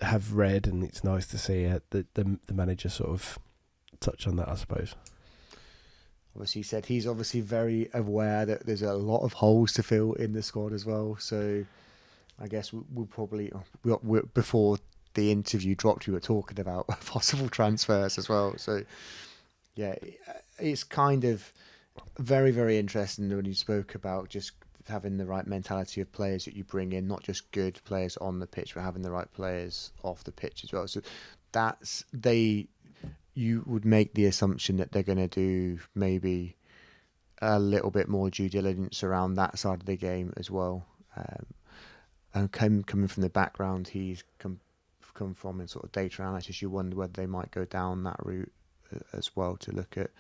have read, and it's nice to see the manager sort of touch on that, I suppose. Obviously, he said he's obviously very aware that there's a lot of holes to fill in the squad as well. So I guess we'll probably before the interview dropped, we were talking about possible transfers as well. So yeah, it's kind of very, very interesting when you spoke about just having the right mentality of players that you bring in, not just good players on the pitch, but having the right players off the pitch as well. So you would make the assumption that they're going to do maybe a little bit more due diligence around that side of the game as well. And coming from the background he's come from in sort of data analysis, you wonder whether they might go down that route as well to look at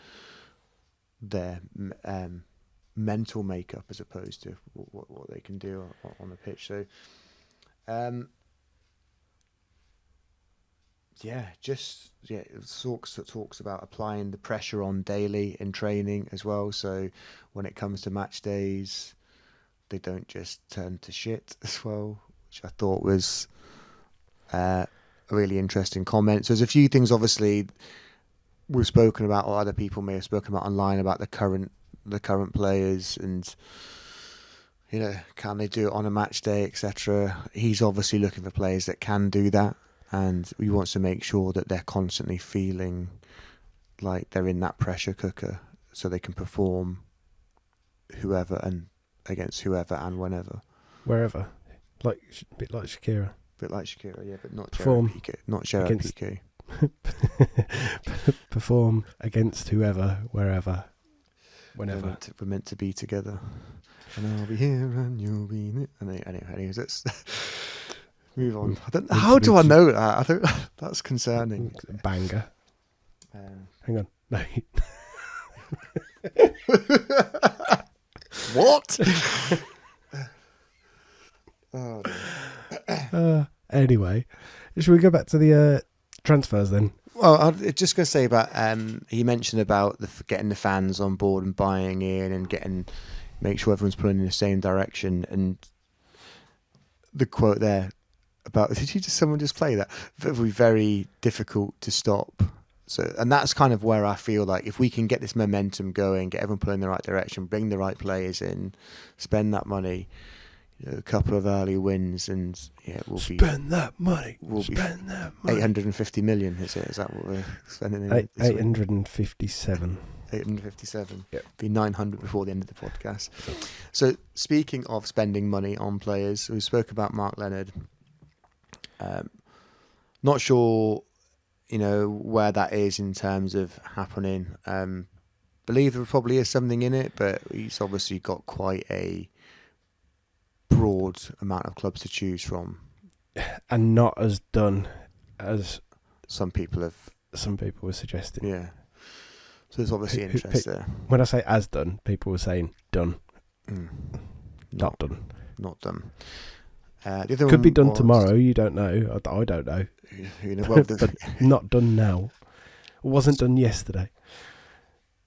their mental makeup as opposed to what they can do on the pitch. So, it talks about applying the pressure on daily in training as well. So when it comes to match days, they don't just turn to shit as well, which I thought was a really interesting comment. So there's a few things, obviously, we've spoken about, or other people may have spoken about online, about the current players and, you know, can they do it on a match day, etc. He's obviously looking for players that can do that, and he wants to make sure that they're constantly feeling like they're in that pressure cooker so they can perform whoever and against whoever and whenever. Wherever. A bit like Shakira. Yeah, but not Perform Gerard Piqué. Not Gerard Piqué. Perform against whoever, wherever, whenever. We're meant to be together. And I'll be here and you'll be in it. Anyways, let's move on. How do I know that? That's concerning. Banger. Hang on. No. What? Anyway, should we go back to the transfers then? Well, I was just going to say about he mentioned about getting the fans on board and buying in and make sure everyone's pulling in the same direction. And the quote there about someone just play that? Very, very difficult to stop. So, and that's kind of where I feel like if we can get this momentum going, get everyone pulling in the right direction, bring the right players in, spend that money, you know, a couple of early wins, and we'll spend that money. We'll be 850 million. Is that what we're spending? 857. 857. Yep. Be 900 before the end of the podcast. So speaking of spending money on players, we spoke about Mark Leonard. Not sure, where that is in terms of happening. Believe there probably is something in it, but he's obviously got quite a broad amount of clubs to choose from, and not as done as some people were suggesting. Yeah. So there's obviously interest there. When I say as done, people were saying done. Not done. Not done. Could be done tomorrow. You don't know. I don't know. But not done now. Wasn't done yesterday.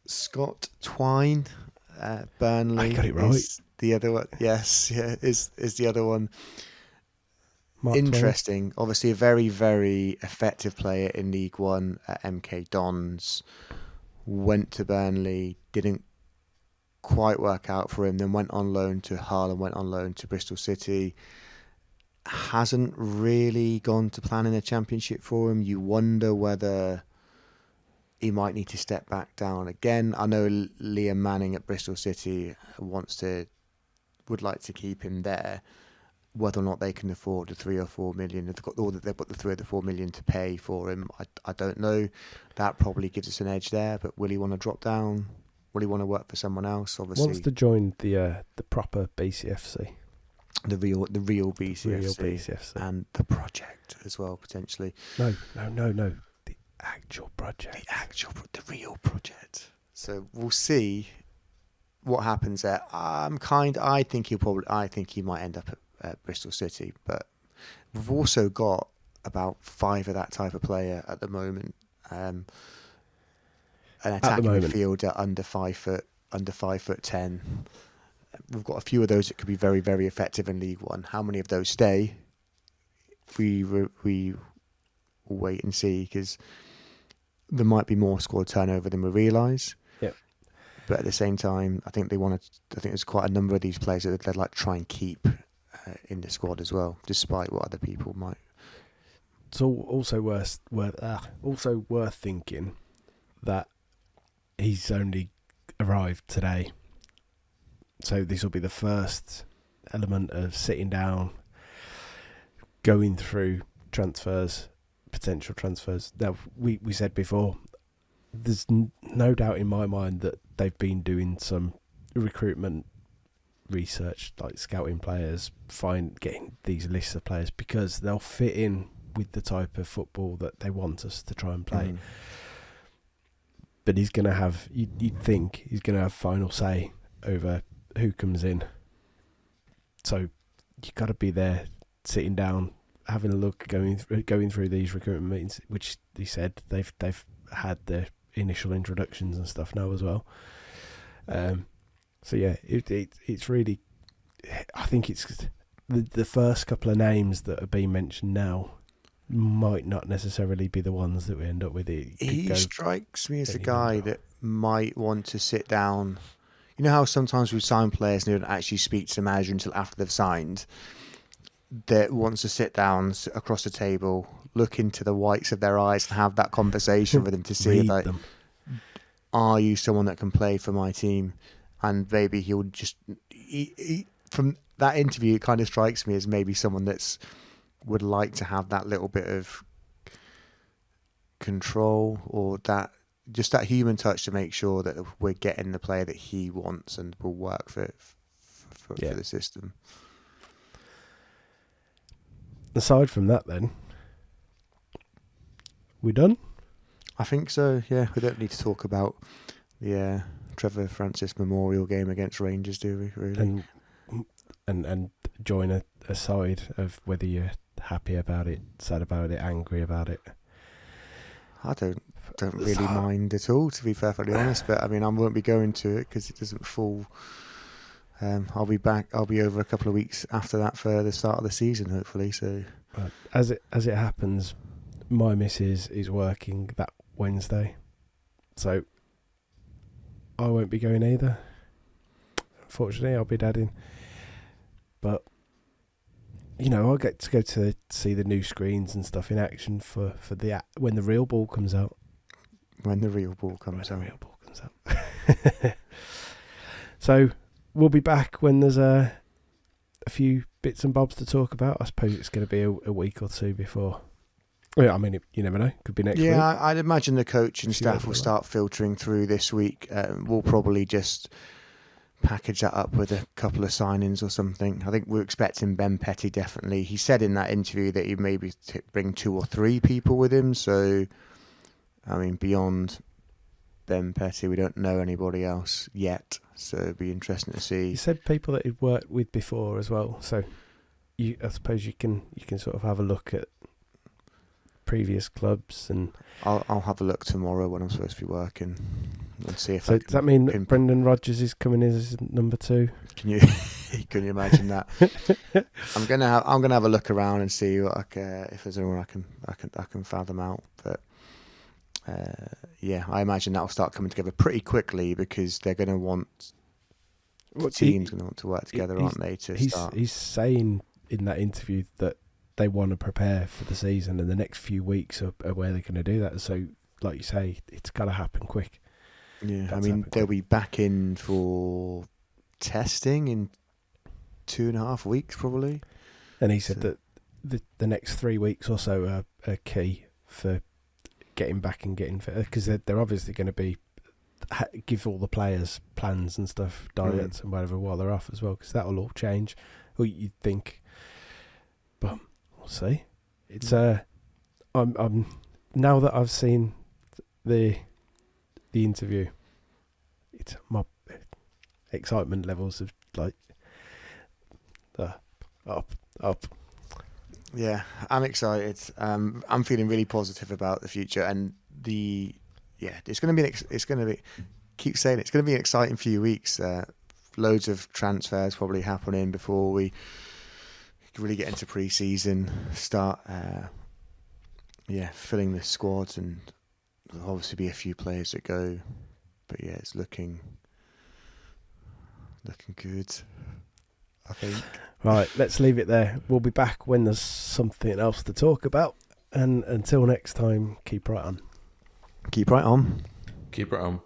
Scott Twine, Burnley. I got it right. Is the other one. Yes, is the other one. Mark Interesting. Twine. Obviously, a very, very effective player in League One at MK Dons. Went to Burnley, didn't quite work out for him. Then went on loan to Hull and went on loan to Bristol City. Hasn't really gone to plan in a Championship for him. You wonder whether he might need to step back down again. I know Liam Manning at Bristol City would like to keep him there. Whether or not they can afford the 3 or 4 million, they've got the 3 or the 4 million to pay for him, I don't know. That probably gives us an edge there. But will he want to drop down? Will he want to work for someone else? Obviously, wants to join the proper BCFC. The real BCFC, and the project as well, potentially. No. The actual project. The real project. So we'll see what happens there. I think he might end up at Bristol City, but we've also got about 5 of that type of player at the moment. An attacking midfielder under 5'10". We've got a few of those that could be very, very effective in League One. How many of those stay? We will wait and see, because there might be more squad turnover than we realise. Yep. But at the same time, I think there's quite a number of these players that they'd like to try and keep in the squad as well, despite what other people might. It's also worth thinking that he's only arrived today. So this will be the first element of sitting down, going through potential transfers. Now, we said before, there's no doubt in my mind that they've been doing some recruitment research, like scouting players, getting these lists of players because they'll fit in with the type of football that they want us to try and play. But he's going to have, you'd think he's going to have final say over who comes in. So you got to be there, sitting down, having a look, going through these recruitment meetings, which he said they've had their initial introductions and stuff now as well. So yeah, it's really, I think it's the first couple of names that are being mentioned now might not necessarily be the ones that we end up with. He strikes me as a guy that might want to sit down. You know how sometimes we sign players and they don't actually speak to the manager until after they've signed? That wants to sit down across the table, look into the whites of their eyes and have that conversation with them to see like, are you someone that can play for my team? And maybe he'll just... from that interview, it kind of strikes me as maybe someone that's would like to have that little bit of control or that human touch to make sure that we're getting the player that he wants and will work for the system. Aside from that, then, we done? I think so. Yeah, we don't need to talk about the Trevor Francis Memorial game against Rangers, do we? Really? And join a side of whether you're happy about it, sad about it, angry about it. I don't really mind at all, to be perfectly honest. But I mean, I won't be going to it because it doesn't fall. I'll be back. I'll be over a couple of weeks after that for the start of the season, hopefully. So, as it happens, my missus is working that Wednesday, so I won't be going either. Unfortunately, I'll be dadding. But you know, I'll get to go to see the new screens and stuff in action for when the real ball comes out. When the real ball comes out. So we'll be back when there's a few bits and bobs to talk about. I suppose it's going to be a week or two before. Yeah, I mean, you never know. Could be next week. Yeah, I'd imagine the coach and staff will start filtering through this week. We'll probably just package that up with a couple of signings or something. I think we're expecting Ben Petty, definitely. He said in that interview that he'd maybe bring 2 or 3 people with him. So, I mean, beyond Ben Petty, we don't know anybody else yet. So it'd be interesting to see. He said people that he'd worked with before as well. So I suppose you can sort of have a look at previous clubs, and I'll have a look tomorrow when I'm supposed to be working and see if. So does that mean that Brendan Rodgers is coming in as number 2? Can you imagine that? I'm gonna have a look around and see what if there's anyone I can fathom out. But yeah, I imagine that'll start coming together pretty quickly because they're going to want teams going to want to work together, aren't they? He's saying in that interview that they want to prepare for the season, and the next few weeks are where they're going to do that. So, like you say, it's got to happen quick. Yeah, I mean, they'll be back in for testing in 2.5 weeks, probably. And he said that the next 3 weeks or so are key for getting back and getting fit, because they're obviously going to be give all the players plans and stuff, diets and whatever while they're off as well, because that'll all change. Well, you'd think, but we'll see. It's I'm now that I've seen the interview, it's my excitement levels of like up. Yeah, I'm excited. I'm feeling really positive about the future, and it's going to be keep saying it's going to be an exciting few weeks. Loads of transfers probably happening before we really get into pre-season, start filling the squads, and there'll obviously be a few players that go, but yeah, it's looking good, I think. Right, let's leave it there. We'll be back when there's something else to talk about, and until next time, keep right on. Keep right on. Keep right on.